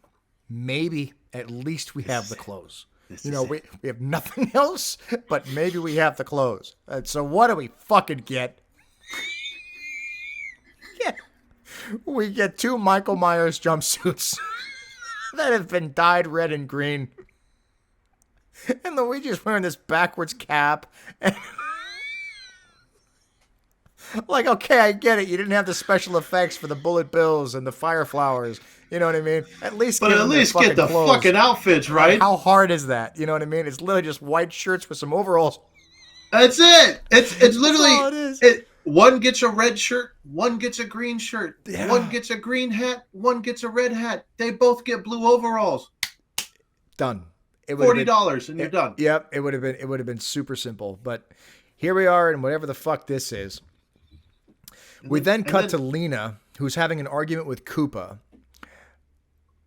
maybe at least we have the clothes. We have nothing else, but maybe we have the clothes. So what do we fucking get? We get 2 Michael Myers jumpsuits that have been dyed red and green. And Luigi's wearing this backwards cap. And like, okay, I get it. You didn't have the special effects for the bullet bills and the fire flowers. You know what I mean? At least get the fucking outfits, right? How hard is that? You know what I mean? It's literally just white shirts with some overalls. That's it. It's literally That's all it is. One gets a red shirt, one gets a green shirt, Yeah. One gets a green hat, one gets a red hat. They both get blue overalls. Done. $40 and you're done. Yep, it would have been super simple. But here we are, and whatever the fuck this is. We then cut to Lena, who's having an argument with Koopa.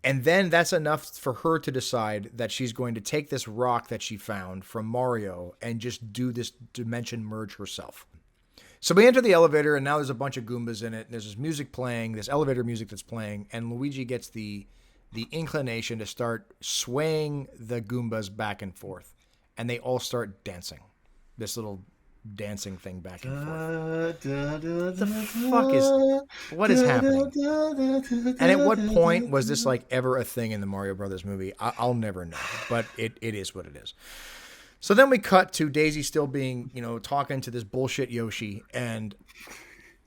And then that's enough for her to decide that she's going to take this rock that she found from Mario and just do this dimension merge herself. So we enter the elevator, and now there's a bunch of Goombas in it. And there's this music playing, this elevator music that's playing, and Luigi gets the inclination to start swaying the Goombas back and forth. And they all start dancing. This little dancing thing back and forth. What is happening? And at what point was this like ever a thing in the Mario Brothers movie? I'll never know, but it is what it is. So then we cut to Daisy still being, talking to this bullshit Yoshi, and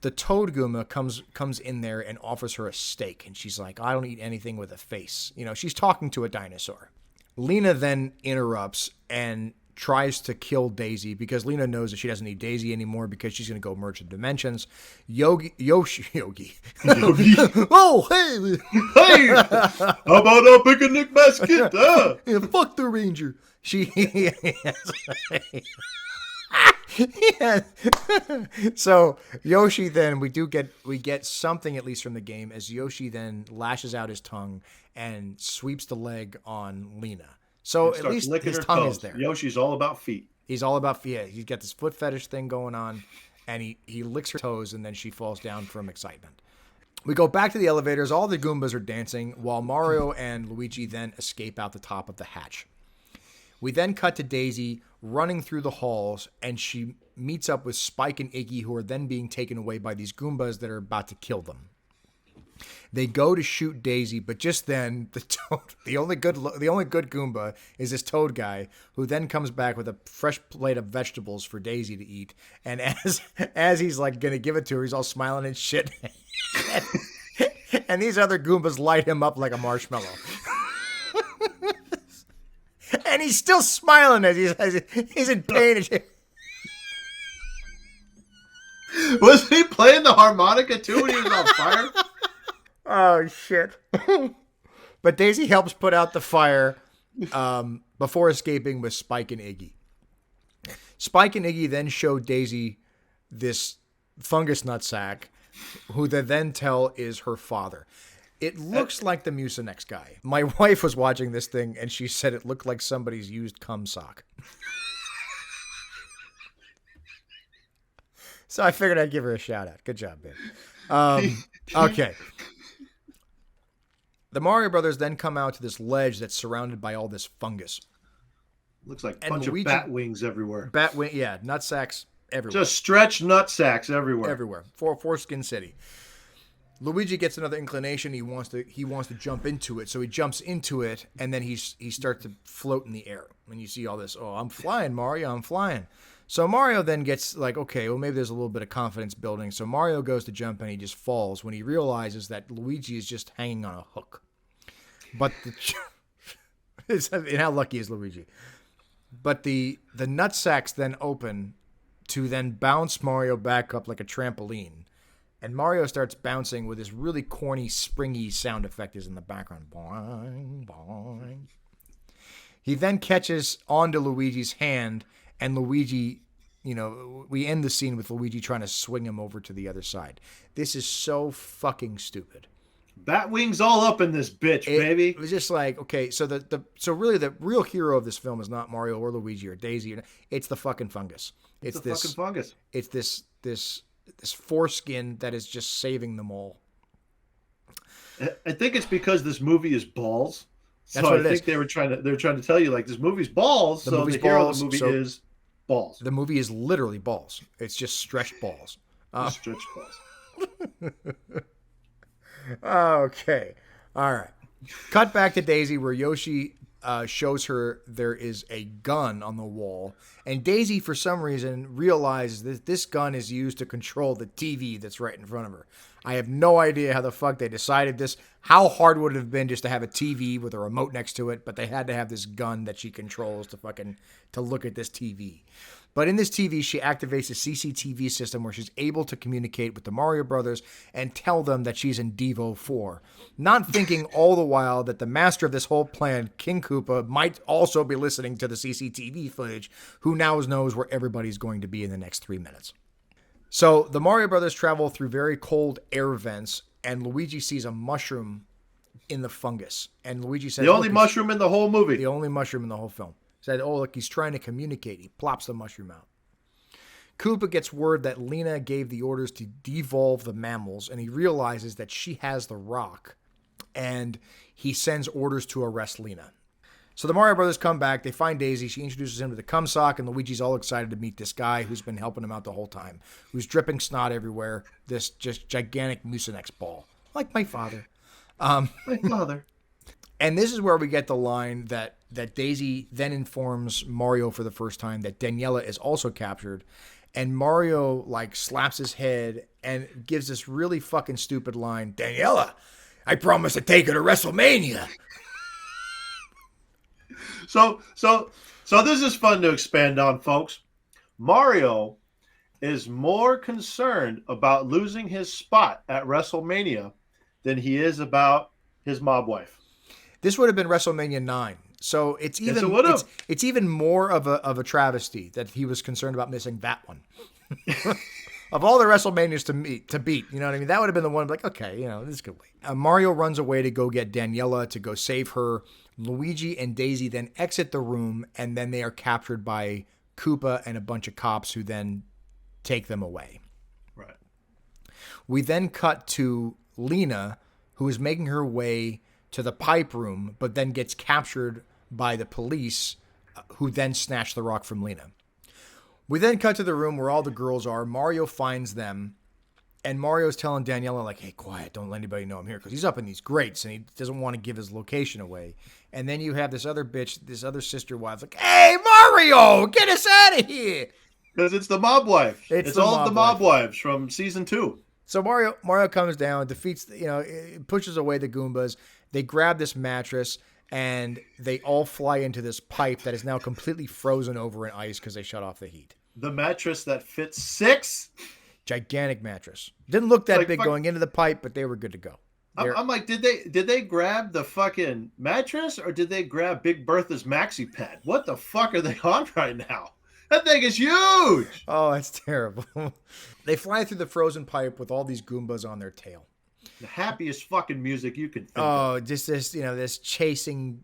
the Toad Goomba comes in there and offers her a steak, and she's like, I don't eat anything with a face. She's talking to a dinosaur. Lena then interrupts and tries to kill Daisy because Lena knows that she doesn't need Daisy anymore because she's going to go merge the dimensions. Yogi. Oh, hey. Hey, how about a picnic basket? Yeah, fuck the ranger. Yeah. So Yoshi then we get something at least from the game as Yoshi then lashes out his tongue and sweeps the leg on Lena. So at least his tongue is there. Yoshi's all about feet. He's all about feet. Yeah, he's got this foot fetish thing going on, and he licks her toes, and then she falls down from excitement. We go back to the elevators. All the Goombas are dancing, while Mario and Luigi then escape out the top of the hatch. We then cut to Daisy running through the halls, and she meets up with Spike and Iggy, who are then being taken away by these Goombas that are about to kill them. They go to shoot Daisy, but just then the only good Goomba is this Toad guy, who then comes back with a fresh plate of vegetables for Daisy to eat. And as he's like gonna give it to her, he's all smiling and shit. And these other Goombas light him up like a marshmallow. And he's still smiling as he's in pain and shit. Was he playing the harmonica too when he was on fire? Oh, shit. But Daisy helps put out the fire before escaping with Spike and Iggy. Spike and Iggy then show Daisy this fungus nutsack, who they then tell is her father. It looks like the Mucinex guy. My wife was watching this thing, and she said it looked like somebody's used cum sock. So I figured I'd give her a shout out. Good job, babe. Okay. The Mario Brothers then come out to this ledge that's surrounded by all this fungus. Looks like a And bunch Luigi- of bat wings everywhere. Batwing, yeah, nut sacks everywhere. Just stretched nut sacks everywhere. Everywhere. Foreskin City. Luigi gets another inclination. He wants to jump into it, so he jumps into it, and then he starts to float in the air. And you see all this. Oh, I'm flying, Mario. I'm flying. So Mario then gets like, okay, well maybe there's a little bit of confidence building. So Mario goes to jump and he just falls when he realizes that Luigi is just hanging on a hook. But and how lucky is Luigi? But the nut sacks then open to then bounce Mario back up like a trampoline. And Mario starts bouncing with this really corny, springy sound effect is in the background. Boing, boing. He then catches onto Luigi's hand, and Luigi, we end the scene with Luigi trying to swing him over to the other side. This is so fucking stupid. Bat wings all up in this bitch, baby. It was just like, okay, so so really the real hero of this film is not Mario or Luigi or Daisy. It's the fucking fungus. It's the fucking fungus. It's this foreskin that is just saving them all. I think it's because this movie is balls. That's so what I it think is. they're trying to tell you like this movie's balls. So the hero of the movie is balls. The movie is literally balls. It's just stretched balls. Stretched balls. Okay. All right. Cut back to Daisy where Yoshi shows her there is a gun on the wall. And Daisy, for some reason, realizes that this gun is used to control the TV that's right in front of her. I have no idea how the fuck they decided this. How hard would it have been just to have a TV with a remote next to it? But they had to have this gun that she controls to look at this TV. But in this TV, she activates a CCTV system where she's able to communicate with the Mario Brothers and tell them that she's in Devo 4. Not thinking all the while that the master of this whole plan, King Koopa, might also be listening to the CCTV footage, who now knows where everybody's going to be in the next 3 minutes. So the Mario Brothers travel through very cold air vents, and Luigi sees a mushroom in the fungus. And Luigi says, the only mushroom in the whole movie. The only mushroom in the whole film. Said, oh, look, he's trying to communicate. He plops the mushroom out. Koopa gets word that Lena gave the orders to devolve the mammals, and he realizes that she has the rock, and he sends orders to arrest Lena. So the Mario Brothers come back. They find Daisy. She introduces him to the Cumsock, and Luigi's all excited to meet this guy who's been helping him out the whole time, who's dripping snot everywhere, this just gigantic Mucinex ball, like my father. My father. And this is where we get the line that Daisy then informs Mario for the first time that Daniela is also captured. And Mario, slaps his head and gives this really fucking stupid line, Daniela, I promise to take her to WrestleMania. So this is fun to expand on, folks. Mario is more concerned about losing his spot at WrestleMania than he is about his mob wife. This would have been WrestleMania 9. So it's even more of a travesty that he was concerned about missing that one. Of all the WrestleManias to beat, you know what I mean? That would have been the one like, okay, this could wait. Mario runs away to go get Daniela to go save her. Luigi and Daisy then exit the room, and then they are captured by Koopa and a bunch of cops who then take them away. Right. We then cut to Lena, who is making her way to the pipe room, but then gets captured by the police, who then snatch the rock from Lena. We then cut to the room where all the girls are. Mario finds them, and Mario's telling Daniela, hey, quiet, don't let anybody know I'm here, because he's up in these grates, and he doesn't want to give his location away. And then you have this other bitch, this other sister wife, hey, Mario, get us out of here! Because it's the mob wife. It's all of the mob wives from season 2. So Mario comes down, defeats, pushes away the Goombas. They grab this mattress, and they all fly into this pipe that is now completely frozen over in ice because they shut off the heat. The mattress that fits 6? Gigantic mattress. Didn't look that big going into the pipe, but they were good to go. I'm like, did they grab the fucking mattress, or did they grab Big Bertha's maxi pad? What the fuck are they on right now? That thing is huge! Oh, it's terrible. They fly through the frozen pipe with all these Goombas on their tail. The happiest fucking music you can think of. Just this, this chasing,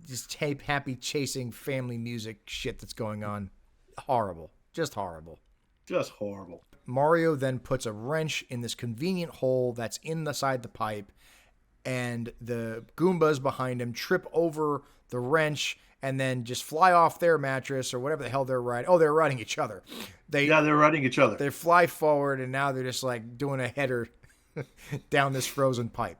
happy chasing family music shit that's going on. Horrible. Just horrible. Just horrible. Mario then puts a wrench in this convenient hole that's inside the pipe, and the Goombas behind him trip over the wrench and then just fly off their mattress or whatever the hell they're riding. Oh, they're riding each other. They're riding each other. They fly forward, and now they're just like doing a header down this frozen pipe.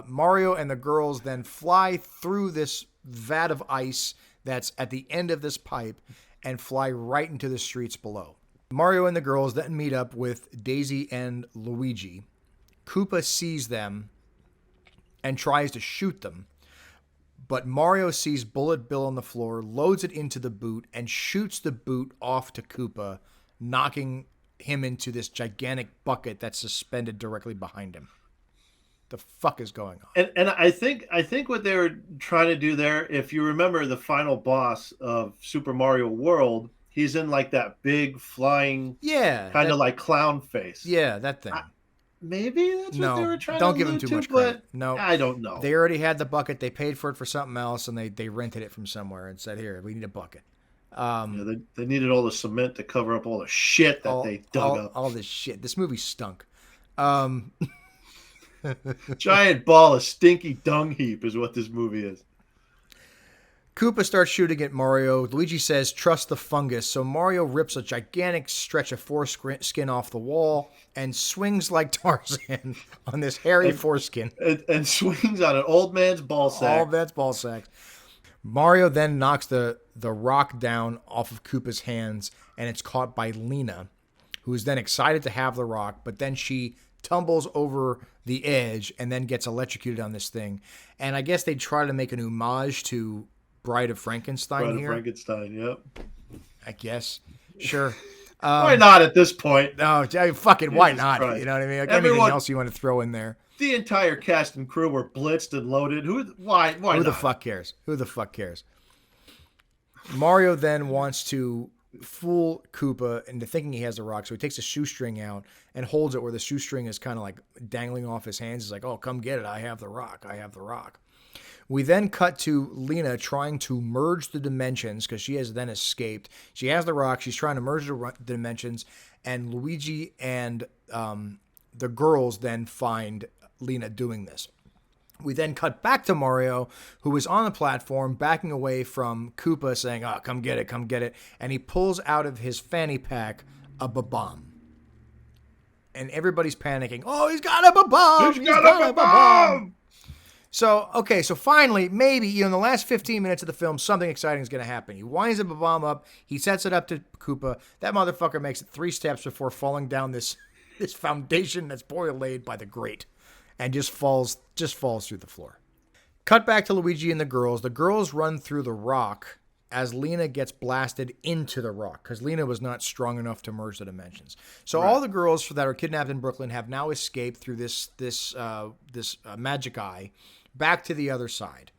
Mario and the girls then fly through this vat of ice that's at the end of this pipe and fly right into the streets below. Mario and the girls then meet up with Daisy and Luigi. Koopa sees them and tries to shoot them, but Mario sees Bullet Bill on the floor, loads it into the boot, and shoots the boot off to Koopa, knocking him into this gigantic bucket that's suspended directly behind him. The fuck is going on? And I think what they were trying to do there, if you remember the final boss of Super Mario World, he's in like that big flying, kind of like clown face. Yeah, that thing. Maybe that's what they were trying to do. Don't give him too much credit. No, I don't know. They already had the bucket. They paid for it for something else, and they rented it from somewhere and said, "Here, we need a bucket." They needed all the cement to cover up all the shit that they dug up. All this shit. This movie stunk. Giant ball of stinky dung heap is what this movie is. Koopa starts shooting at Mario. Luigi says, "Trust the fungus." So Mario rips a gigantic stretch of foreskin off the wall and swings like Tarzan on this hairy foreskin. And swings on an old man's ball sack. Old man's ball sack. Mario then knocks the rock down off of Koopa's hands, and it's caught by Lena, who is then excited to have the rock, but then she tumbles over the edge and then gets electrocuted on this thing. And I guess they try to make an homage to Bride of Frankenstein here. Bride of Frankenstein, yep. I guess. Sure. Why not at this point? No, fucking why not? Christ. You know what I mean? Like anything else you want to throw in there. The entire cast and crew were blitzed and loaded. Why Who not? the fuck cares? Who the fuck cares? Mario then wants to fool Koopa into thinking he has the rock, so he takes a shoestring out and holds it where the shoestring is kind of like dangling off his hands. He's like, "Oh, come get it. I have the rock. I have the rock." We then cut to Lena trying to merge the dimensions because she has then escaped. She has the rock. She's trying to merge the dimensions, and Luigi and the girls then find Lena doing this. We then cut back to Mario, who is on the platform, backing away from Koopa, saying, "Oh, come get it, come get it." And he pulls out of his fanny pack a Bob-omb. And everybody's panicking. "Oh, he's got a Bob-omb! He's got a Bob-omb!" So finally, maybe, in the last 15 minutes of the film, something exciting is going to happen. He winds the Bob-omb up. He sets it up to Koopa. That motherfucker makes it 3 steps before falling down this foundation that's poorly laid by the grate. And just falls through the floor. Cut back to Luigi and the girls. The girls run through the rock as Lena gets blasted into the rock because Lena was not strong enough to merge the dimensions. So all the girls that are kidnapped in Brooklyn have now escaped through this magic eye back to the other side.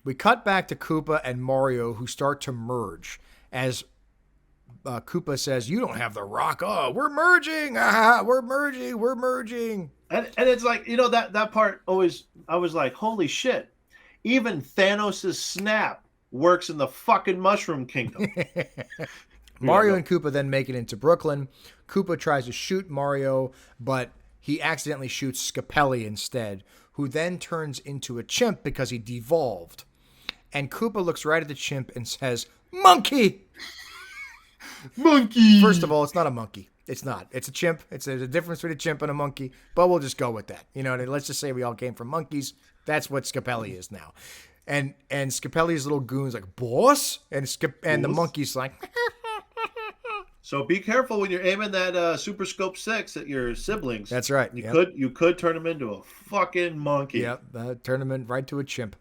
We cut back to Koopa and Mario, who start to merge as Koopa says, "You don't have the rock. Oh, we're merging. We're merging. And it's like, that part always, I was like, holy shit. Even Thanos' snap works in the fucking Mushroom Kingdom. Mario and Koopa then make it into Brooklyn. Koopa tries to shoot Mario, but he accidentally shoots Scapelli instead, who then turns into a chimp because he devolved. And Koopa looks right at the chimp and says, "Monkey!" Monkey! First of all, it's not a monkey. It's not. It's a chimp. There's a difference between a chimp and a monkey, but we'll just go with that. Let's just say we all came from monkeys. That's what Scapelli is now. And Scapelli's little goon's like, "Boss?" And the monkey's like... So be careful when you're aiming that Super Scope 6 at your siblings. That's right. You could turn them into a fucking monkey. Yep, turn them right to a chimp.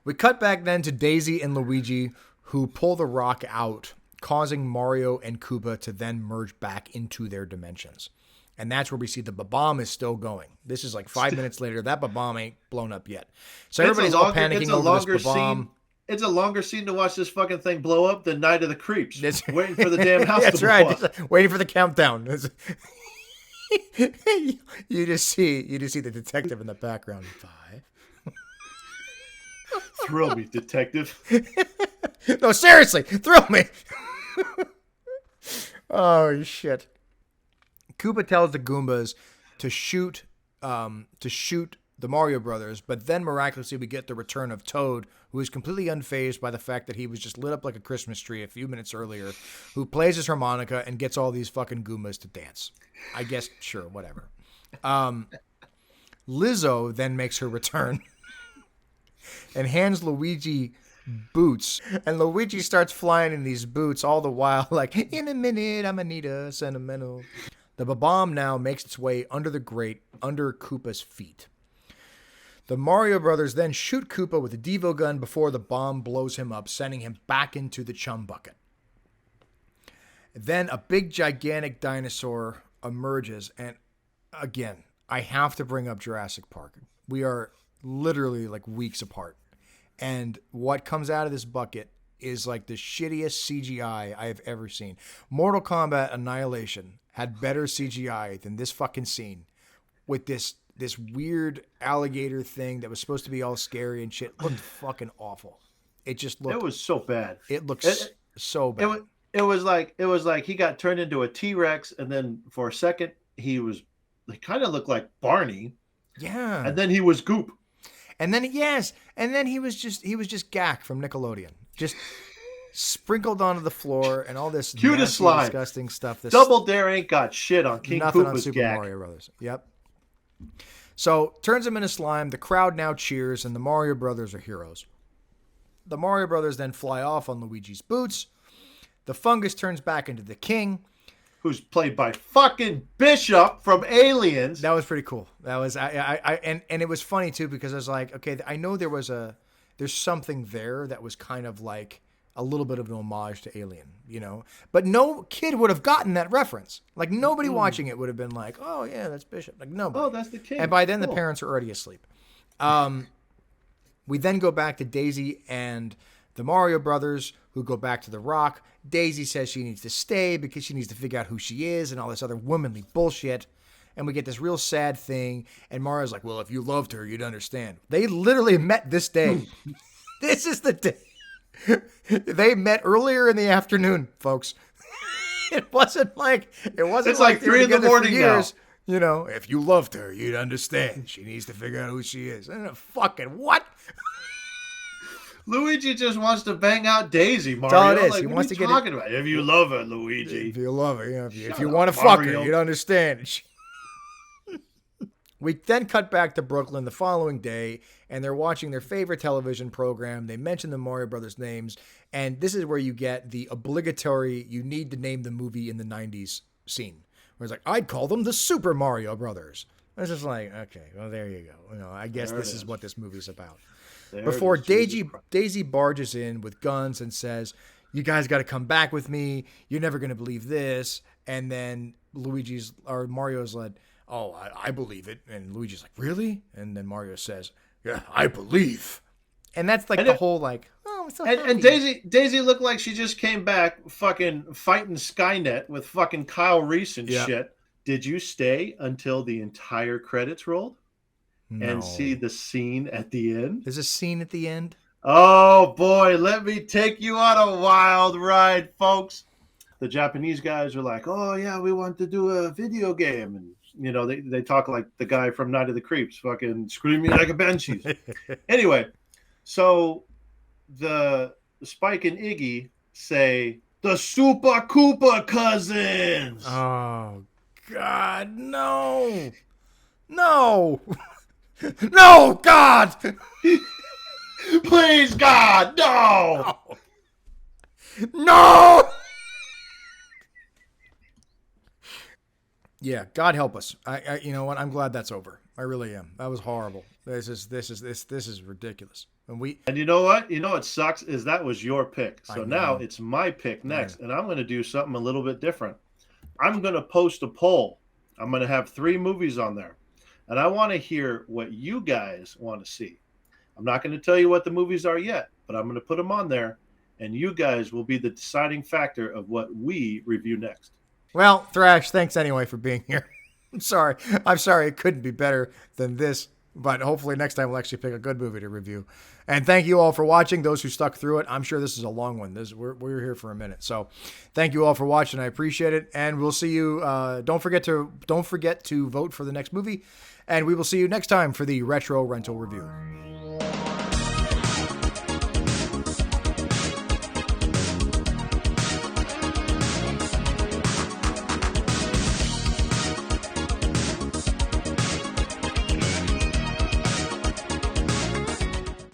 We cut back then to Daisy and Luigi, who pull the rock out, causing Mario and Koopa to then merge back into their dimensions. And that's where we see the Bob-omb is still going. This is like 5 minutes later. That Bob-omb ain't blown up yet. So everybody's all panicking over this Bob-omb. It's a longer scene to watch this fucking thing blow up than Night of the Creeps. Waiting for the damn house to blow up. That's right. Waiting for the countdown. You just see the detective in the background. 5. Thrill me, detective. No, seriously, thrill me. Oh shit. Koopa tells the Goombas to shoot the Mario Brothers, but then miraculously we get the return of Toad, who is completely unfazed by the fact that he was just lit up like a Christmas tree a few minutes earlier, who plays his harmonica and gets all these fucking Goombas to dance. I guess, sure, whatever. Lizzo then makes her return and hands Luigi boots, and Luigi starts flying in these boots all the while like, in a minute I'm Anita sentimental. The Bob-omb now makes its way under the grate under Koopa's feet. The Mario Brothers then shoot Koopa with a Devo gun before the bomb blows him up, sending him back into the chum bucket. Then a big gigantic dinosaur emerges, and again, I have to bring up Jurassic Park. We are literally like weeks apart. And what comes out of this bucket is like the shittiest CGI I have ever seen. Mortal Kombat Annihilation had better CGI than this fucking scene with this weird alligator thing that was supposed to be all scary and shit. Looked fucking awful. It just looked. It was so bad. It looked so bad. It was like he got turned into a T-Rex, and then for a second he kind of looked like Barney. Yeah. And then he was Goop. And then he was just Gak from Nickelodeon, just sprinkled onto the floor and all this cutest slime, disgusting stuff. This Double Dare ain't got shit on King nothing Koopa's on Super Gak. Mario Brothers. Yep. So turns him into slime. The crowd now cheers, and the Mario Brothers are heroes. The Mario Brothers then fly off on Luigi's boots. The fungus turns back into the king, who's played by fucking Bishop from Aliens. That was pretty cool. That was and it was funny too, because I was like, okay, I know there's something there that was kind of like a little bit of an homage to Alien, but no kid would have gotten that reference. Like nobody watching it would have been like, oh yeah, that's Bishop. Like nobody. Oh, that's the king. And by then the parents are already asleep. We then go back to Daisy and the Mario Brothers, who go back to the Rock. Daisy says she needs to stay because she needs to figure out who she is and all this other womanly bullshit. And we get this real sad thing. And Mario's like, well, if you loved her, you'd understand. They literally met this day. This is the day. They met earlier in the afternoon, folks. It wasn't like it's like 3 in the morning years. Now. If you loved her, you'd understand. She needs to figure out who she is. And fucking what? Luigi just wants to bang out Daisy, Mario. That's all it is. Like, he wants to get talking about? If you love her, Luigi. If you love her, if you want to fuck her, you'd understand. We then cut back to Brooklyn the following day, and they're watching their favorite television program. They mention the Mario Brothers names, and this is where you get the obligatory, you need to name the movie in the 90s scene. Where it's like, I'd call them the Super Mario Brothers. I was just like, okay, well, there you go. I guess this is what this movie's about. Before Daisy barges in with guns and says, you guys got to come back with me. You're never going to believe this. And then Mario's like, oh, I believe it. And Luigi's like, really? And then Mario says, yeah, I believe. And that's like the whole like, oh, I'm so happy. And Daisy looked like she just came back fucking fighting Skynet with fucking Kyle Reese and shit. Did you stay until the entire credits rolled? No. And see the scene at the end? There's a scene at the end? Oh, boy. Let me take you on a wild ride, folks. The Japanese guys are like, oh, yeah, we want to do a video game. And, they talk like the guy from Night of the Creeps, fucking screaming like a banshee. Anyway, so the Spike and Iggy say, the Super Koopa cousins. Oh, God, no. No. No, God! Please, God, no! No! Yeah, God help us. I you know what? I'm glad that's over. I really am. That was horrible. This is ridiculous. And you know what? You know what sucks is that was your pick. So now it's my pick next, and I'm going to do something a little bit different. I'm going to post a poll. I'm going to have 3 movies on there. And I want to hear what you guys want to see. I'm not going to tell you what the movies are yet, but I'm going to put them on there, and you guys will be the deciding factor of what we review next. Well, Thrash, thanks anyway for being here. I'm sorry it couldn't be better than this But hopefully next time we'll actually pick a good movie to review. And thank you all for watching, those who stuck through it. I'm sure this is a long one. We're here for a minute. So thank you all for watching. I appreciate it. And we'll see you. Don't forget to vote for the next movie. And we will see you next time for the Retro Rental Review.